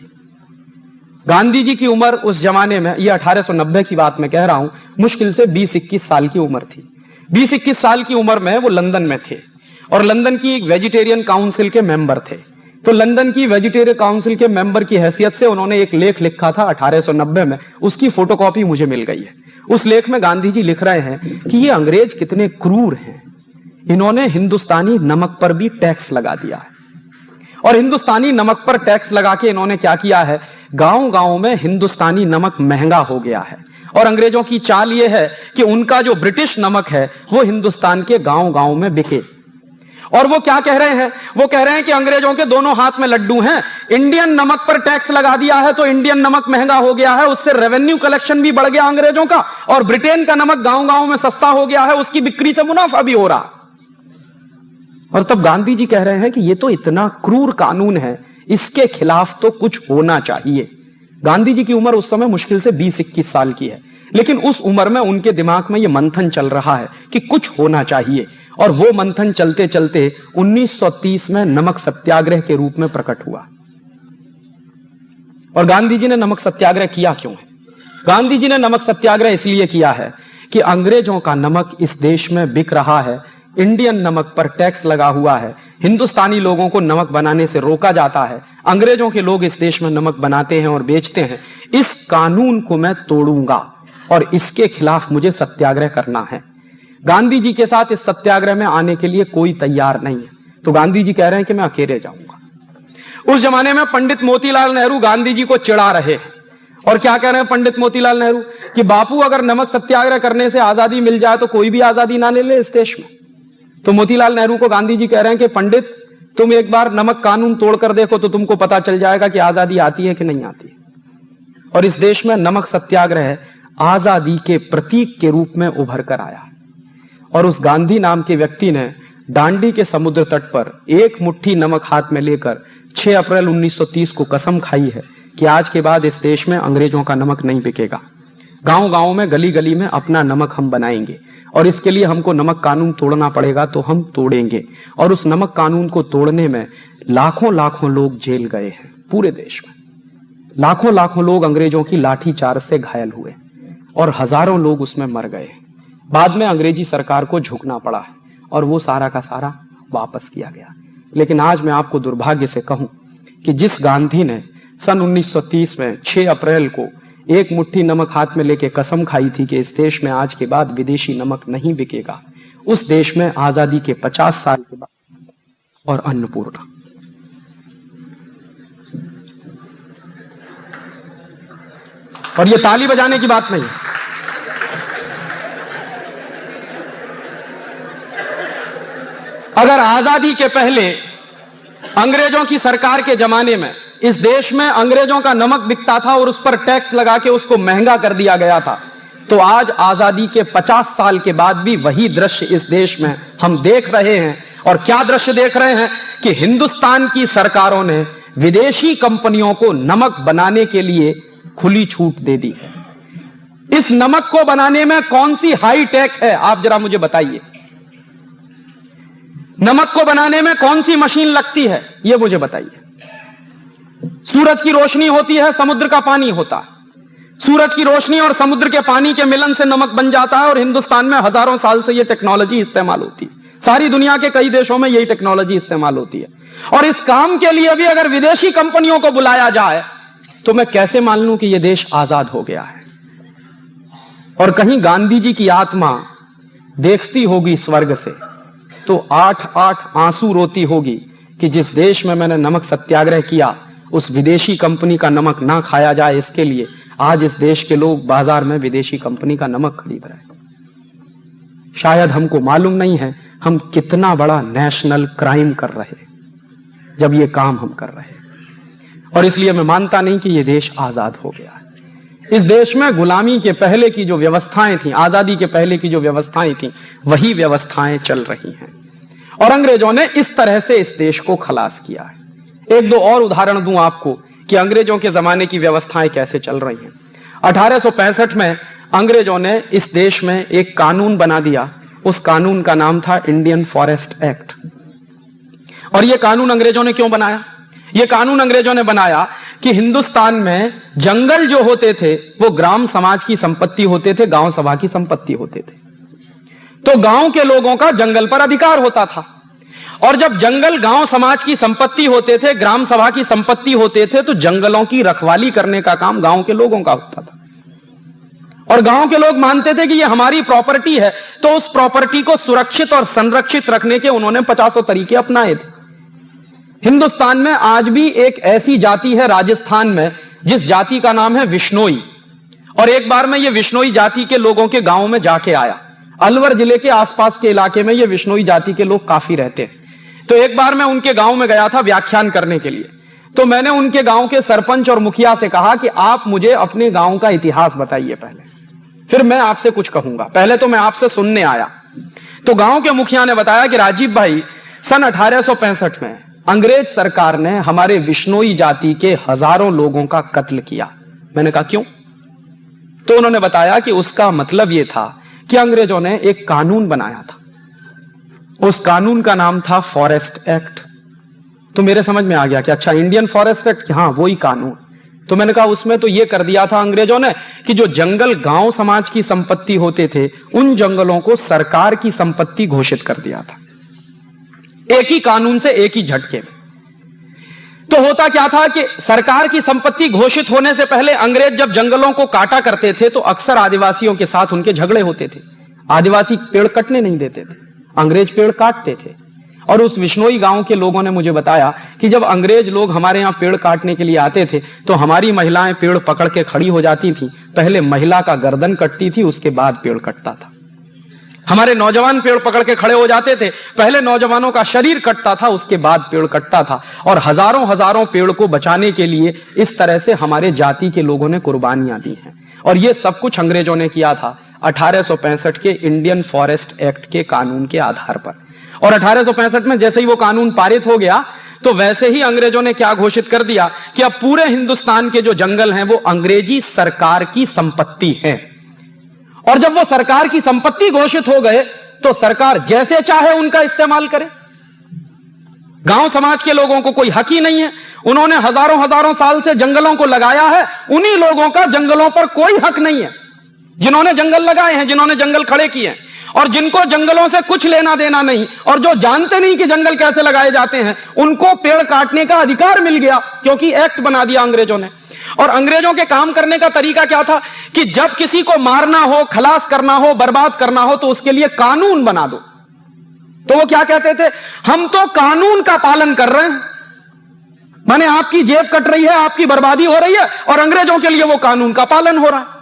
[SPEAKER 1] गांधी जी की उम्र उस जमाने में, यह 1890 की बात मैं कह रहा हूं, मुश्किल से 20-21 साल की उम्र थी। 20-21 साल की उम्र में वो लंदन में थे, और लंदन की एक वेजिटेरियन काउंसिल के मेंबर थे। तो लंदन की वेजिटेरियन काउंसिल के मेंबर की हैसियत से उन्होंने एक लेख लिखा था 1890 में, उसकी फोटोकॉपी मुझे मिल गई है। उस लेख में गांधी जी लिख रहे हैं कि ये अंग्रेज कितने क्रूर हैं, इन्होंने हिंदुस्तानी नमक पर भी टैक्स लगा दिया है। और हिंदुस्तानी नमक पर टैक्स लगा के इन्होंने क्या किया है, गांव गांव में हिंदुस्तानी नमक महंगा हो गया है। और अंग्रेजों की चाल यह है कि उनका जो ब्रिटिश नमक है वो हिंदुस्तान के गांव गांव में बिके। और वो क्या कह रहे हैं, वो कह रहे हैं कि अंग्रेजों के दोनों हाथ में लड्डू हैं। इंडियन नमक पर टैक्स लगा दिया है तो इंडियन नमक महंगा हो गया है, उससे रेवेन्यू कलेक्शन भी बढ़ गया अंग्रेजों का, और ब्रिटेन का नमक गांव गांव में सस्ता हो गया है, उसकी बिक्री से मुनाफा भी हो रहा। और तब गांधी जी कह रहे हैं कि ये तो इतना क्रूर कानून है, इसके खिलाफ तो कुछ होना चाहिए। गांधी जी की उम्र उस समय मुश्किल से 20-21 साल की है, लेकिन उस उम्र में उनके दिमाग में यह मंथन चल रहा है कि कुछ होना चाहिए। और वो मंथन चलते चलते 1930 में नमक सत्याग्रह के रूप में प्रकट हुआ। और गांधी जी ने नमक सत्याग्रह किया क्यों है? गांधी जी ने नमक सत्याग्रह इसलिए किया है कि अंग्रेजों का नमक इस देश में बिक रहा है, इंडियन नमक पर टैक्स लगा हुआ है, हिंदुस्तानी लोगों को नमक बनाने से रोका जाता है, अंग्रेजों के लोग इस देश में नमक बनाते हैं और बेचते हैं। इस कानून को मैं तोड़ूंगा और इसके खिलाफ मुझे सत्याग्रह करना है। गांधी जी के साथ इस सत्याग्रह में आने के लिए कोई तैयार नहीं है, तो गांधी जी कह रहे हैं कि मैं अकेले जाऊंगा। उस जमाने में पंडित मोतीलाल नेहरू गांधी जी को चिढ़ा रहे हैं और क्या कह रहे हैं पंडित मोतीलाल नेहरू कि बापू अगर नमक सत्याग्रह करने से आजादी मिल जाए तो कोई भी आजादी ना ले ले इस देश में। तो मोतीलाल नेहरू को गांधी जी कह रहे हैं कि पंडित तुम एक बार नमक कानून तोड़कर देखो तो तुमको पता चल जाएगा कि आजादी आती है कि नहीं आती है। और इस देश में नमक सत्याग्रह आजादी के प्रतीक के रूप में उभर कर आया और उस गांधी नाम के व्यक्ति ने दांडी के समुद्र तट पर एक मुट्ठी नमक हाथ में लेकर 6 अप्रैल 1930 को कसम खाई है कि आज के बाद इस देश में अंग्रेजों का नमक नहीं बिकेगा। गांव-गांव में, गली-गली में अपना नमक हम बनाएंगे और इसके लिए हमको नमक कानून तोड़ना पड़ेगा तो हम तोड़ेंगे। और उस नमक कानून को तोड़ने में लाखों लाखों लोग जेल गए हैं। पूरे देश में लाखों लाखों लोग अंग्रेजों की लाठीचार्ज से घायल हुए और हजारों लोग उसमें मर गए। बाद में अंग्रेजी सरकार को झुकना पड़ा है और वो सारा का सारा वापस किया गया। लेकिन आज मैं आपको दुर्भाग्य से कहूं कि जिस गांधी ने सन 1930 में 6 अप्रैल को एक मुट्ठी नमक हाथ में लेके कसम खाई थी कि इस देश में आज के बाद विदेशी नमक नहीं बिकेगा, उस देश में आजादी के 50 साल के बाद और अन्नपूर्णा। और ये ताली बजाने की बात नहीं, अगर आजादी के पहले अंग्रेजों की सरकार के जमाने में इस देश में अंग्रेजों का नमक बिकता था और उस पर टैक्स लगा के उसको महंगा कर दिया गया था, तो आज आजादी के 50 साल के बाद भी वही दृश्य इस देश में हम देख रहे हैं। और क्या दृश्य देख रहे हैं कि हिंदुस्तान की सरकारों ने विदेशी कंपनियों को नमक बनाने के लिए खुली छूट दे दी है। इस नमक को बनाने में कौन सी हाई टेक है, आप जरा मुझे बताइए। नमक को बनाने में कौन सी मशीन लगती है, यह मुझे बताइए। सूरज की रोशनी होती है, समुद्र का पानी होता है। सूरज की रोशनी और समुद्र के पानी के मिलन से नमक बन जाता है और हिंदुस्तान में हजारों साल से यह टेक्नोलॉजी इस्तेमाल होती है। सारी दुनिया के कई देशों में यही टेक्नोलॉजी इस्तेमाल होती है। और इस काम के लिए भी अगर विदेशी कंपनियों को बुलाया जाए तो मैं कैसे मान लूं कि यह देश आजाद हो गया है। और कहीं गांधी जी की आत्मा देखती होगी स्वर्ग से तो 8-8 आंसू रोती होगी कि जिस देश में मैंने नमक सत्याग्रह किया उस विदेशी कंपनी का नमक ना खाया जाए, इसके लिए आज इस देश के लोग बाजार में विदेशी कंपनी का नमक खरीद रहे हैं। शायद हमको मालूम नहीं है हम कितना बड़ा नेशनल क्राइम कर रहे हैं जब ये काम हम कर रहे हैं। और इसलिए मैं मानता नहीं कि ये देश आजाद हो गया है। इस देश में गुलामी के पहले की जो व्यवस्थाएं थी, आजादी के पहले की जो व्यवस्थाएं थी, वही व्यवस्थाएं चल रही हैं और अंग्रेजों ने इस तरह से इस देश को खलास किया है। एक दो और उदाहरण दूं आपको कि अंग्रेजों के जमाने की व्यवस्थाएं कैसे चल रही हैं। 1865 में अंग्रेजों ने इस देश में एक कानून बना दिया। उस कानून का नाम था इंडियन फॉरेस्ट एक्ट। और यह कानून अंग्रेजों ने क्यों बनाया? यह कानून अंग्रेजों ने बनाया कि हिंदुस्तान में जंगल जो होते थे वो ग्राम समाज की संपत्ति होते थे, गांव सभा की संपत्ति होते थे। तो गांव के लोगों का जंगल पर अधिकार होता था और जब जंगल गांव समाज की संपत्ति होते थे, ग्राम सभा की संपत्ति होते थे, तो जंगलों की रखवाली करने का काम गांव के लोगों का होता था। और गांव के लोग मानते थे कि ये हमारी प्रॉपर्टी है, तो उस प्रॉपर्टी को सुरक्षित और संरक्षित रखने के उन्होंने 50 तरीके अपनाए थे। हिंदुस्तान में आज भी एक ऐसी जाति है राजस्थान में जिस जाति का नाम है विश्नोई। और एक बार मैं ये विश्नोई जाति के लोगों के गांव में जाके आया। अलवर जिले के आसपास के इलाके में ये विश्नोई जाति के लोग काफी रहते हैं। तो एक बार मैं उनके गांव में गया था व्याख्यान करने के लिए। तो मैंने उनके गांव के सरपंच और मुखिया से कहा कि आप मुझे अपने गांव का इतिहास बताइए पहले, फिर मैं आपसे कुछ कहूंगा। पहले तो मैं आपसे सुनने आया। तो गांव के मुखिया ने बताया कि राजीव भाई, सन 1865 में अंग्रेज सरकार ने हमारे विश्नोई जाति के हजारों लोगों का कत्ल किया। मैंने कहा क्यों? तो उन्होंने बताया कि उसका मतलब यह था कि अंग्रेजों ने एक कानून बनाया था। उस कानून का नाम था फॉरेस्ट एक्ट। तो मेरे समझ में आ गया कि अच्छा, इंडियन फॉरेस्ट एक्ट, हाँ वही कानून। तो मैंने कहा उसमें तो यह कर दिया था अंग्रेजों ने कि जो जंगल गांव समाज की संपत्ति होते थे, उन जंगलों को सरकार की संपत्ति घोषित कर दिया था, एक ही कानून से, एक ही झटके में। तो होता क्या था कि सरकार की संपत्ति घोषित होने से पहले अंग्रेज जब जंगलों को काटा करते थे तो अक्सर आदिवासियों के साथ उनके झगड़े होते थे। आदिवासी पेड़ कटने नहीं देते थे, अंग्रेज पेड़ काटते थे। और उस विश्नोई गांव के लोगों ने मुझे बताया कि जब अंग्रेज लोग हमारे यहां पेड़ काटने के लिए आते थे तो हमारी महिलाएं पेड़ पकड़ के खड़ी हो जाती थी। पहले महिला का गर्दन कटती थी, उसके बाद पेड़ कटता था। हमारे नौजवान पेड़ पकड़ के खड़े हो जाते थे, पहले नौजवानों का शरीर कटता था, उसके बाद पेड़ कटता था। और हजारों हजारों पेड़ को बचाने के लिए इस तरह से हमारे जाति के लोगों ने कुर्बानियां दी हैं। और यह सब कुछ अंग्रेजों ने किया था 1865 के इंडियन फॉरेस्ट एक्ट के कानून के आधार पर। और 1865 में जैसे ही वो कानून पारित हो गया तो वैसे ही अंग्रेजों ने क्या घोषित कर दिया कि अब पूरे हिंदुस्तान के जो जंगल हैं वो अंग्रेजी सरकार की संपत्ति है। और जब वो सरकार की संपत्ति घोषित हो गए तो सरकार जैसे चाहे उनका इस्तेमाल करे। गांव समाज के लोगों को कोई हक ही नहीं है। उन्होंने हजारों हजारों साल से जंगलों को लगाया है, उन्हीं लोगों का जंगलों पर कोई हक नहीं है जिन्होंने जंगल लगाए हैं, जिन्होंने जंगल खड़े किए हैं। और जिनको जंगलों से कुछ लेना देना नहीं और जो जानते नहीं कि जंगल कैसे लगाए जाते हैं, उनको पेड़ काटने का अधिकार मिल गया, क्योंकि एक्ट बना दिया अंग्रेजों ने। और अंग्रेजों के काम करने का तरीका क्या था कि जब किसी को मारना हो, खलास करना हो, बर्बाद करना हो तो उसके लिए कानून बना दो। तो वो क्या कहते थे, हम तो कानून का पालन कर रहे हैं, माने आपकी जेब कट रही है, आपकी बर्बादी हो रही है और अंग्रेजों के लिए वो कानून का पालन हो रहा है।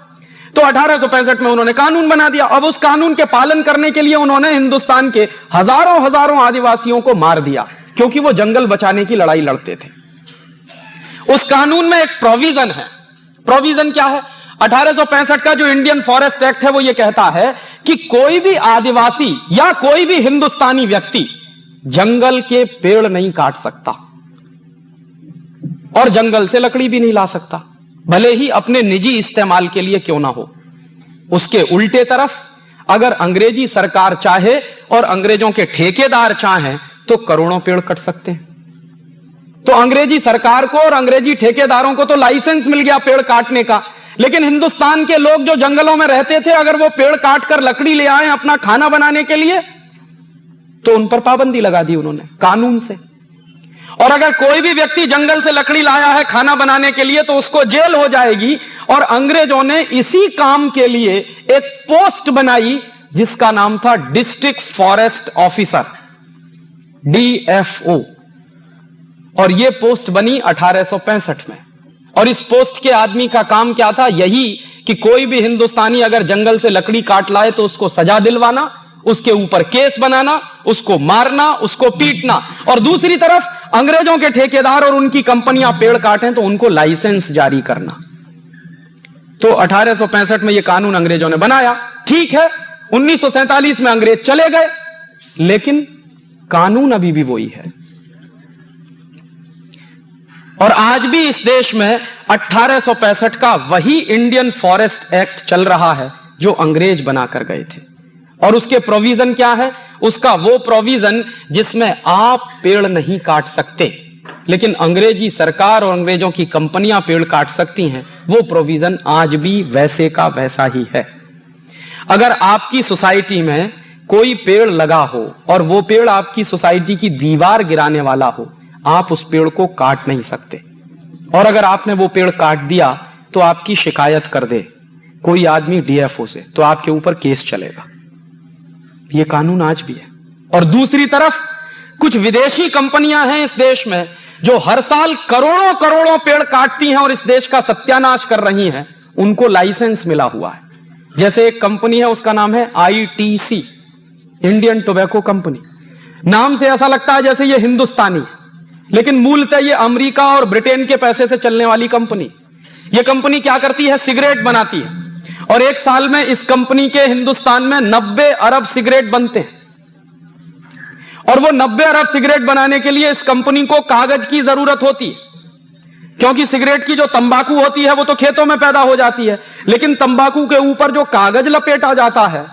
[SPEAKER 1] तो 1865 में उन्होंने कानून बना दिया। अब उस कानून के पालन करने के लिए उन्होंने हिंदुस्तान के हजारों हजारों आदिवासियों को मार दिया, क्योंकि वो जंगल बचाने की लड़ाई लड़ते थे। उस कानून में एक प्रोविजन है। प्रोविजन क्या है? 1865 का जो इंडियन फॉरेस्ट एक्ट है वो ये कहता है कि कोई भी आदिवासी या कोई भी हिंदुस्तानी व्यक्ति जंगल के पेड़ नहीं काट सकता और जंगल से लकड़ी भी नहीं ला सकता, भले ही अपने निजी इस्तेमाल के लिए क्यों ना हो। उसके उल्टे तरफ अगर अंग्रेजी सरकार चाहे और अंग्रेजों के ठेकेदार चाहें तो करोड़ों पेड़ कट सकते हैं। तो अंग्रेजी सरकार को और अंग्रेजी ठेकेदारों को तो लाइसेंस मिल गया पेड़ काटने का, लेकिन हिंदुस्तान के लोग जो जंगलों में रहते थे अगर वो पेड़ काटकर लकड़ी ले आए अपना खाना बनाने के लिए तो उन पर पाबंदी लगा दी उन्होंने कानून से। और अगर कोई भी व्यक्ति जंगल से लकड़ी लाया है खाना बनाने के लिए तो उसको जेल हो जाएगी। और अंग्रेजों ने इसी काम के लिए एक पोस्ट बनाई जिसका नाम था डिस्ट्रिक्ट फॉरेस्ट ऑफिसर, DFO। और यह पोस्ट बनी 1865 में। और इस पोस्ट के आदमी का काम क्या था? यही कि कोई भी हिंदुस्तानी अगर जंगल से लकड़ी काट लाए तो उसको सजा दिलवाना, उसके ऊपर केस बनाना, उसको मारना, उसको पीटना। और दूसरी तरफ अंग्रेजों के ठेकेदार और उनकी कंपनियां पेड़ काटें तो उनको लाइसेंस जारी करना। तो 1865 में यह कानून अंग्रेजों ने बनाया। ठीक है, 1947 में अंग्रेज चले गए, लेकिन कानून अभी भी वही है। और आज भी इस देश में 1865 का वही इंडियन फॉरेस्ट एक्ट चल रहा है जो अंग्रेज बनाकर गए थे। और उसके प्रोविजन क्या है? उसका वो प्रोविजन जिसमें आप पेड़ नहीं काट सकते लेकिन अंग्रेजी सरकार और अंग्रेजों की कंपनियां पेड़ काट सकती हैं, वो प्रोविजन आज भी वैसे का वैसा ही है। अगर आपकी सोसाइटी में कोई पेड़ लगा हो और वो पेड़ आपकी सोसाइटी की दीवार गिराने वाला हो, आप उस पेड़ को काट नहीं सकते। और अगर आपने वो पेड़ काट दिया तो आपकी शिकायत कर दे कोई आदमी DFO से, तो आपके ऊपर केस चलेगा। ये कानून आज भी है। और दूसरी तरफ कुछ विदेशी कंपनियां हैं इस देश में जो हर साल करोड़ों करोड़ों पेड़ काटती हैं और इस देश का सत्यानाश कर रही हैं। उनको लाइसेंस मिला हुआ है। जैसे एक कंपनी है, उसका नाम है ITC, इंडियन टोबैको कंपनी। नाम से ऐसा लगता है जैसे ये हिंदुस्तानी, लेकिन मूलतः ये अमेरिका और ब्रिटेन के पैसे से चलने वाली कंपनी। ये कंपनी क्या करती है? सिगरेट बनाती है। और एक साल में इस कंपनी के हिंदुस्तान में 90 अरब सिगरेट बनते हैं। और वो 90 अरब सिगरेट बनाने के लिए इस कंपनी को कागज की जरूरत होती है, क्योंकि सिगरेट की जो तंबाकू होती है वो तो खेतों में पैदा हो जाती है, लेकिन तंबाकू के ऊपर जो कागज लपेटा जाता है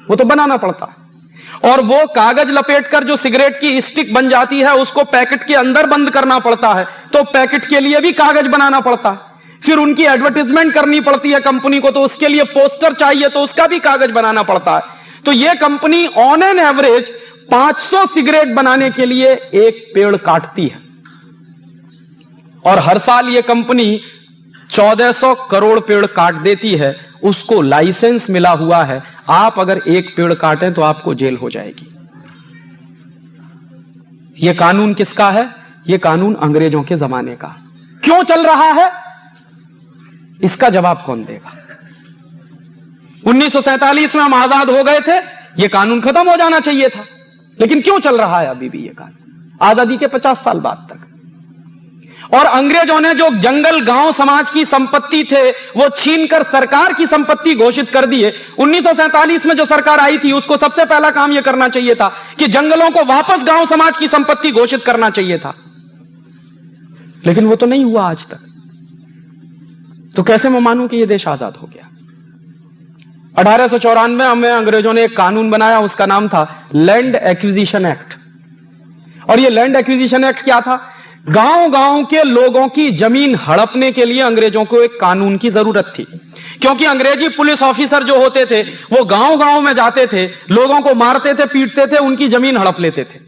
[SPEAKER 1] वो तो बनाना पड़ता है। और वो कागज लपेटकर जो सिगरेट की स्टिक बन जाती है उसको पैकेट के अंदर बंद करना पड़ता है, तो पैकेट के लिए भी कागज बनाना पड़ता है। फिर उनकी एडवर्टाइजमेंट करनी पड़ती है कंपनी को, तो उसके लिए पोस्टर चाहिए, तो उसका भी कागज बनाना पड़ता है। तो यह company on an average 500 cigarette बनाने के लिए एक पेड़ काटती है, और हर साल यह कंपनी 1400 करोड़ पेड़ काट देती है। उसको लाइसेंस मिला हुआ है, आप अगर एक पेड़ काटें तो आपको जेल हो जाएगी। यह कानून किसका है? यह कानून अंग्रेजों के जमाने का। क्यों चल रहा है, इसका जवाब कौन देगा? 1947 में हम आजाद हो गए थे, यह कानून खत्म हो जाना चाहिए था, लेकिन क्यों चल रहा है अभी भी यह कानून, आजादी के 50 साल बाद तक? और अंग्रेजों ने जो जंगल गांव समाज की संपत्ति थे वो छीनकर सरकार की संपत्ति घोषित कर दिए। 1947 में जो सरकार आई थी उसको सबसे पहला काम यह करना चाहिए था कि जंगलों को वापस गांव समाज की संपत्ति घोषित करना चाहिए था, लेकिन वो तो नहीं हुआ आज तक। तो कैसे मैं मानूं कि यह देश आजाद हो गया? 1894 में अंग्रेजों ने एक कानून बनाया, उसका नाम था लैंड एक्विजिशन एक्ट। और यह लैंड एक्विजिशन एक्ट क्या था? गांव गांव के लोगों की जमीन हड़पने के लिए अंग्रेजों को एक कानून की जरूरत थी, क्योंकि अंग्रेजी पुलिस ऑफिसर जो होते थे वो गांव गांव में जाते थे, लोगों को मारते थे, पीटते थे, उनकी जमीन हड़प लेते थे।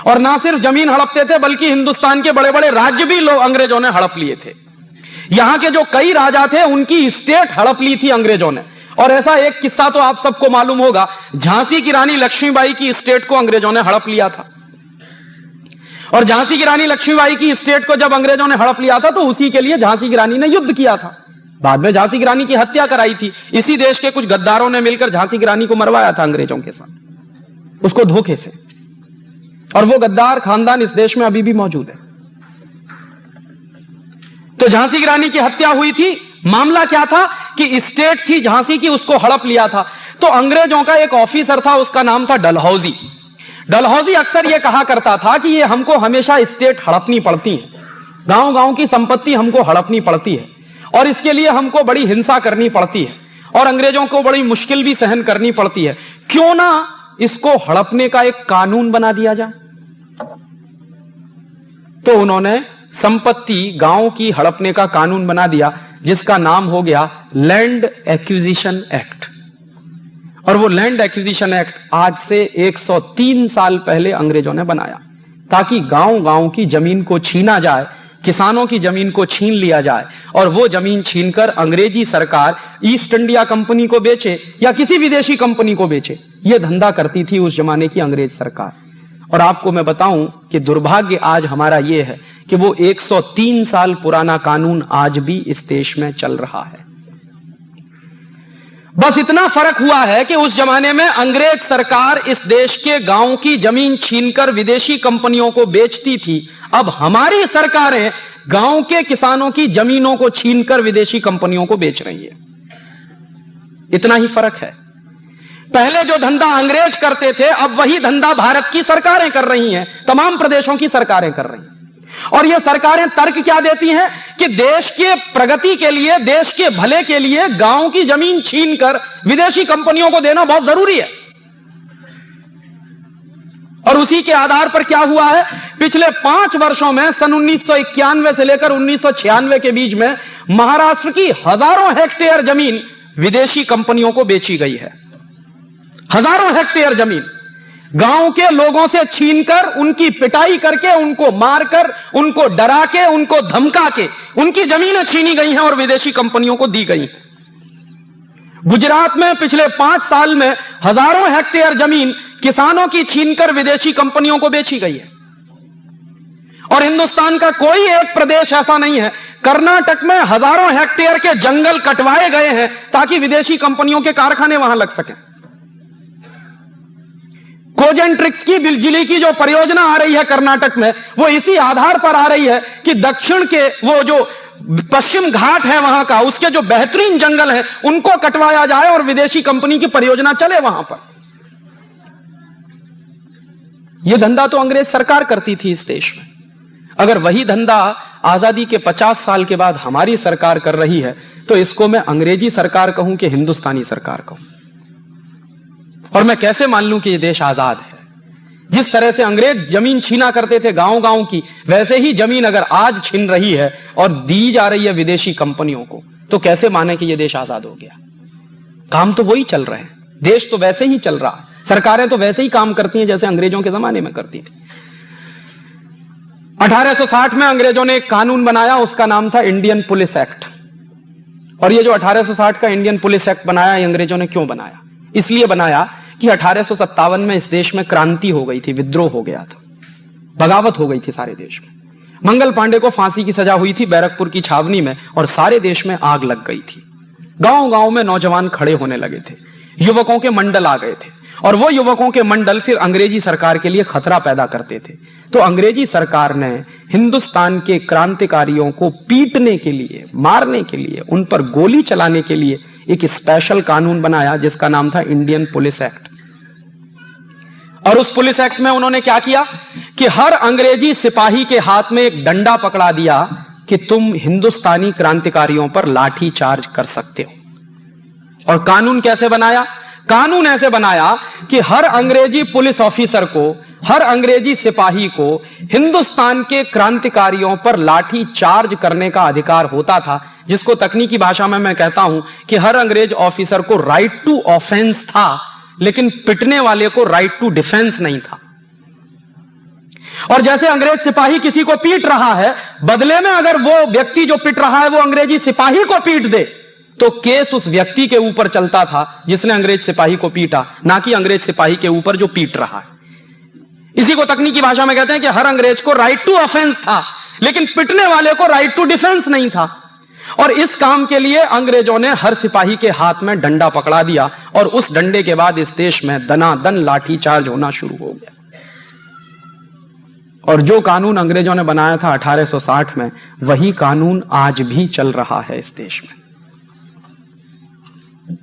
[SPEAKER 1] और ना सिर्फ जमीन हड़पते थे बल्कि हिंदुस्तान के बड़े बड़े राज्य भी लोग अंग्रेजों ने हड़प लिए थे। यहां के जो कई राजा थे उनकी स्टेट हड़प ली थी अंग्रेजों ने। और ऐसा एक किस्सा तो आप सबको मालूम होगा, झांसी की रानी लक्ष्मीबाई की स्टेट को अंग्रेजों ने हड़प लिया था। और झांसी की रानी लक्ष्मीबाई की स्टेट को जब अंग्रेजों ने हड़प लिया था तो उसी के लिए झांसी की रानी ने युद्ध किया था। बाद में झांसी की रानी की हत्या कराई थी, इसी देश के कुछ गद्दारों ने मिलकर झांसी की रानी को मरवाया था अंग्रेजों के साथ, उसको धोखे से। और वो गद्दार खानदान इस देश में अभी भी मौजूद है। तो झांसी की रानी की हत्या हुई थी। मामला क्या था कि स्टेट थी झांसी की, उसको हड़प लिया था। तो अंग्रेजों का एक ऑफिसर था, उसका नाम था डलहौजी। डलहौजी अक्सर यह कहा करता था कि ये हमको हमेशा स्टेट हड़पनी पड़ती है, गांव गांव की संपत्ति हमको हड़पनी पड़ती है, और इसके लिए हमको बड़ी हिंसा करनी पड़ती है, और अंग्रेजों को बड़ी मुश्किल भी सहन करनी पड़ती है। क्यों ना इसको हड़पने का एक कानून बना दिया जाए? तो उन्होंने संपत्ति गांव की हड़पने का कानून बना दिया, जिसका नाम हो गया लैंड एक्विजिशन एक्ट। और वो लैंड एक्विजिशन एक्ट आज से 103 साल पहले अंग्रेजों ने बनाया, ताकि गांव गांव की जमीन को छीना जाए, किसानों की जमीन को छीन लिया जाए, और वो जमीन छीनकर अंग्रेजी सरकार ईस्ट इंडिया कंपनी को बेचे या किसी विदेशी कंपनी को बेचे। ये धंधा करती थी उस जमाने की अंग्रेज सरकार। और आपको मैं बताऊं कि दुर्भाग्य आज हमारा यह है कि वो 103 साल पुराना कानून आज भी इस देश में चल रहा है। बस इतना फर्क हुआ है कि उस जमाने में अंग्रेज सरकार इस देश के गांव की जमीन छीनकर विदेशी कंपनियों को बेचती थी। अब हमारी सरकारें गांव के किसानों की जमीनों को छीनकर विदेशी कंपनियों को बेच रही है। इतना ही फर्क है। पहले जो धंधा अंग्रेज करते थे, अब वही धंधा भारत की सरकारें कर रही हैं, तमाम प्रदेशों की सरकारें कर रही हैं। और ये सरकारें तर्क क्या देती हैं कि देश के प्रगति के लिए, देश के भले के लिए गांव की जमीन छीनकर विदेशी कंपनियों को देना बहुत जरूरी है। और उसी के आधार पर क्या हुआ है, पिछले 5 वर्षों में, सन 1991 से लेकर 1996 के बीच में महाराष्ट्र की हजारों हेक्टेयर जमीन विदेशी कंपनियों को बेची गई है। हजारों हेक्टेयर जमीन गांव के लोगों से छीनकर, उनकी पिटाई करके, उनको मारकर, उनको डरा के, उनको धमका के उनकी जमीनें छीनी गई हैं और विदेशी कंपनियों को दी गई। गुजरात में पिछले 5 साल में हजारों हेक्टेयर जमीन किसानों की छीनकर विदेशी कंपनियों को बेची गई है। और हिंदुस्तान का कोई एक प्रदेश ऐसा नहीं है, कर्नाटक में हजारों हेक्टेयर के जंगल कटवाए गए हैं ताकि विदेशी कंपनियों के कारखाने वहां लग सकें। कोजेंट्रिक्स की बिजली की जो परियोजना आ रही है कर्नाटक में, वो इसी आधार पर आ रही है कि दक्षिण के वो जो पश्चिम घाट है वहां का, उसके जो बेहतरीन जंगल है उनको कटवाया जाए और विदेशी कंपनी की परियोजना चले वहां पर। यह धंधा तो अंग्रेज सरकार करती थी इस देश में। अगर वही धंधा आजादी के 50 साल के बाद हमारी सरकार कर रही है तो इसको मैं अंग्रेजी सरकार कहूं कि हिंदुस्तानी सरकार कहूं? और मैं कैसे मान लूं कि यह देश आजाद है? जिस तरह से अंग्रेज जमीन छीना करते थे गांव गांव की, वैसे ही जमीन अगर आज छीन रही है और दी जा रही है विदेशी कंपनियों को, तो कैसे माने कि यह देश आजाद हो गया? काम तो वही चल रहे हैं, देश तो वैसे ही चल रहा है, सरकारें तो वैसे ही काम करती हैं जैसे अंग्रेजों के जमाने में करती थी। 1860 में अंग्रेजों ने एक कानून बनाया, उसका नाम था इंडियन पुलिस एक्ट। और ये जो 1860 का इंडियन पुलिस एक्ट बनाया, ये अंग्रेजों ने क्यों बनाया? इसलिए बनाया कि 1857 में इस देश में क्रांति हो गई थी, विद्रोह हो गया था, बगावत हो गई थी सारे देश में। मंगल पांडे को फांसी की सजा हुई थी बैरकपुर की छावनी में, और सारे देश में आग लग गई थी। गांव गांव में नौजवान खड़े होने लगे थे, युवकों के मंडल आ गए थे, और वो युवकों के मंडल फिर अंग्रेजी सरकार के लिए खतरा पैदा करते थे। तो अंग्रेजी सरकार ने हिंदुस्तान के क्रांतिकारियों को पीटने के लिए, मारने के लिए, उन पर गोली चलाने के लिए एक स्पेशल कानून बनाया जिसका नाम था इंडियन पुलिस एक्ट। और उस पुलिस एक्ट में उन्होंने क्या किया कि हर अंग्रेजी सिपाही के हाथ में एक डंडा पकड़ा दिया कि तुम हिंदुस्तानी क्रांतिकारियों पर लाठी चार्ज कर सकते हो। और कानून कैसे बनाया? कानून ऐसे बनाया कि हर अंग्रेजी पुलिस ऑफिसर को, हर अंग्रेजी सिपाही को हिंदुस्तान के क्रांतिकारियों पर लाठी चार्ज करने का अधिकार होता था, जिसको तकनीकी भाषा में मैं कहता हूं कि हर अंग्रेज ऑफिसर को राइट टू ऑफेंस था, लेकिन पिटने वाले को राइट टू डिफेंस नहीं था। और जैसे अंग्रेज सिपाही किसी को पीट रहा है, बदले में अगर वो व्यक्ति जो पिट रहा है वो अंग्रेजी सिपाही को पीट दे, तो केस उस व्यक्ति के ऊपर चलता था जिसने अंग्रेज सिपाही को पीटा, ना कि अंग्रेज सिपाही के ऊपर जो पीट रहा है। इसी को तकनीकी भाषा में कहते हैं कि हर अंग्रेज को राइट टू ऑफेंस था, लेकिन पिटने वाले को राइट टू डिफेंस नहीं था। और इस काम के लिए अंग्रेजों ने हर सिपाही के हाथ में डंडा पकड़ा दिया, और उस डंडे के बाद इस देश में दनादन लाठी चार्ज होना शुरू हो गया। और जो कानून अंग्रेजों ने बनाया था 1860 में, वही कानून आज भी चल रहा है इस देश में।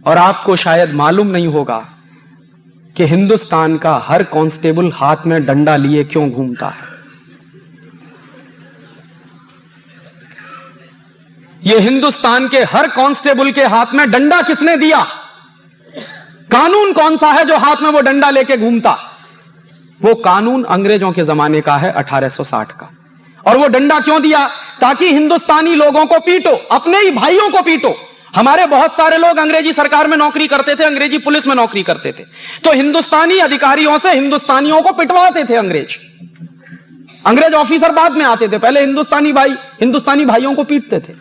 [SPEAKER 1] और आपको शायद मालूम नहीं होगा कि हिंदुस्तान का हर कांस्टेबल हाथ में डंडा लिए क्यों घूमता है। ये हिंदुस्तान के हर कांस्टेबल के हाथ में डंडा किसने दिया? कानून कौन सा है जो हाथ में वो डंडा लेके घूमता? वो कानून अंग्रेजों के जमाने का है, 1860 का। और वो डंडा क्यों दिया? ताकि हिंदुस्तानी लोगों को पीटो, अपने ही भाइयों को पीटो। हमारे बहुत सारे लोग अंग्रेजी सरकार में नौकरी करते थे, अंग्रेजी पुलिस में नौकरी करते थे, तो हिंदुस्तानी अधिकारियों से हिंदुस्तानियों को पिटवाते थे अंग्रेज। अंग्रेज ऑफिसर बाद में आते थे, पहले हिंदुस्तानी भाइयों को पीटते थे।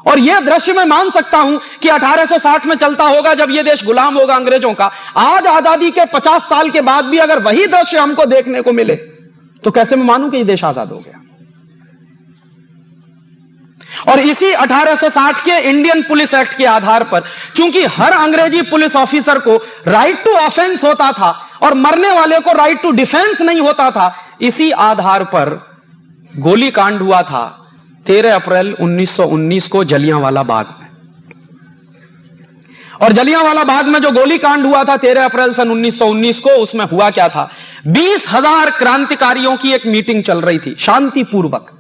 [SPEAKER 1] और यह दृश्य मैं मान सकता हूं कि 1860 में चलता होगा, जब यह देश गुलाम होगा अंग्रेजों का। आज आजादी के 50 साल के बाद भी अगर वही दृश्य हमको देखने को मिले, तो कैसे मैं मानूं कि यह देश आजाद हो गया? और इसी 1860 के इंडियन पुलिस एक्ट के आधार पर, क्योंकि हर अंग्रेजी पुलिस ऑफिसर को राइट टू ऑफेंस होता था और मरने वाले को राइट टू डिफेंस नहीं होता था, इसी आधार पर गोलीकांड हुआ था 13 अप्रैल 1919 को जलियांवाला बाग में। और जलियांवाला बाग में जो गोलीकांड हुआ था 13 अप्रैल सन 1919 को, उसमें हुआ क्या था? 20,000 क्रांतिकारियों की एक मीटिंग चल रही थी, शांतिपूर्वक,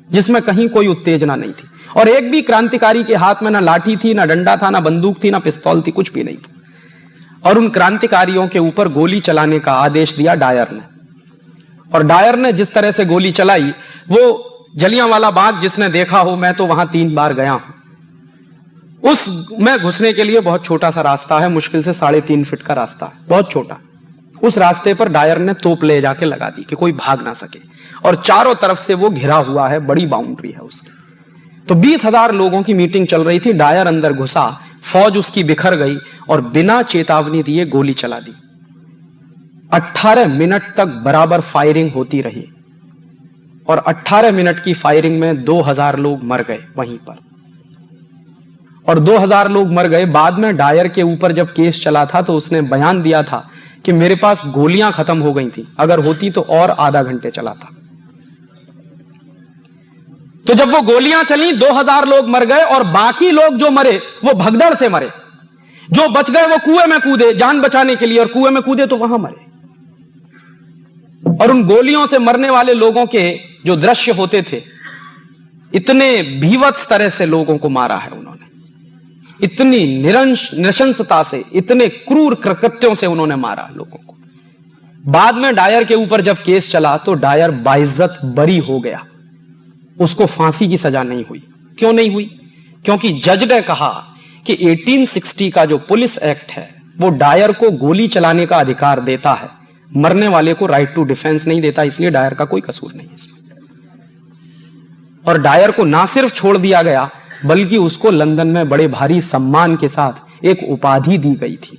[SPEAKER 1] जिसमें कहीं कोई उत्तेजना नहीं थी। और एक भी क्रांतिकारी के हाथ में ना लाठी थी, ना डंडा था, ना बंदूक थी, ना पिस्तौल थी, कुछ भी नहीं था। और उन क्रांतिकारियों के ऊपर गोली चलाने का आदेश दिया डायर ने। और डायर ने जिस तरह से गोली चलाई, वो जलियांवाला बाग जिसने देखा हो, मैं तो वहां 3 बार गया हूं। उस में घुसने के लिए बहुत छोटा सा रास्ता है, मुश्किल से 3.5 फीट का रास्ता है, बहुत छोटा। उस रास्ते पर डायर ने तोप ले जाके लगा दी कि कोई भाग ना सके, और चारों तरफ से वो घिरा हुआ है, बड़ी बाउंड्री है उसकी। तो 20,000 लोगों की मीटिंग चल रही थी, डायर अंदर घुसा, फौज उसकी बिखर गई और बिना चेतावनी दिए गोली चला दी। 18 मिनट तक बराबर फायरिंग होती रही, और 18 मिनट की फायरिंग में 2,000 लोग मर गए वहीं पर। और 2,000 लोग मर गए। बाद में डायर के ऊपर जब केस चला था, तो उसने बयान दिया था कि मेरे पास गोलियां खत्म हो गई थी, अगर होती तो और आधा घंटे चला था। तो जब वो गोलियां चली, 2,000 लोग मर गए, और बाकी लोग जो मरे वो भगदड़ से मरे। जो बच गए वो कुएं में कूदे जान बचाने के लिए, और कुएं में कूदे तो वहां मरे। और उन गोलियों से मरने वाले लोगों के जो दृश्य होते थे, इतने भीवत्स तरह से लोगों को मारा है उन्होंने, इतनी नृशंसता से, इतने क्रूर कृत्यों से उन्होंने मारा लोगों को। बाद में डायर के ऊपर जब केस चला तो डायर बाइज्जत बरी हो गया, उसको फांसी की सजा नहीं हुई। क्यों नहीं हुई? क्योंकि जज ने कहा कि 1860 का जो पुलिस एक्ट है वो डायर को गोली चलाने का अधिकार देता है, मरने वाले को राइट टू डिफेंस नहीं देता, इसलिए डायर का कोई कसूर नहीं है इसमें। और डायर को ना सिर्फ छोड़ दिया गया बल्कि उसको लंदन में बड़े भारी सम्मान के साथ एक उपाधि दी गई थी।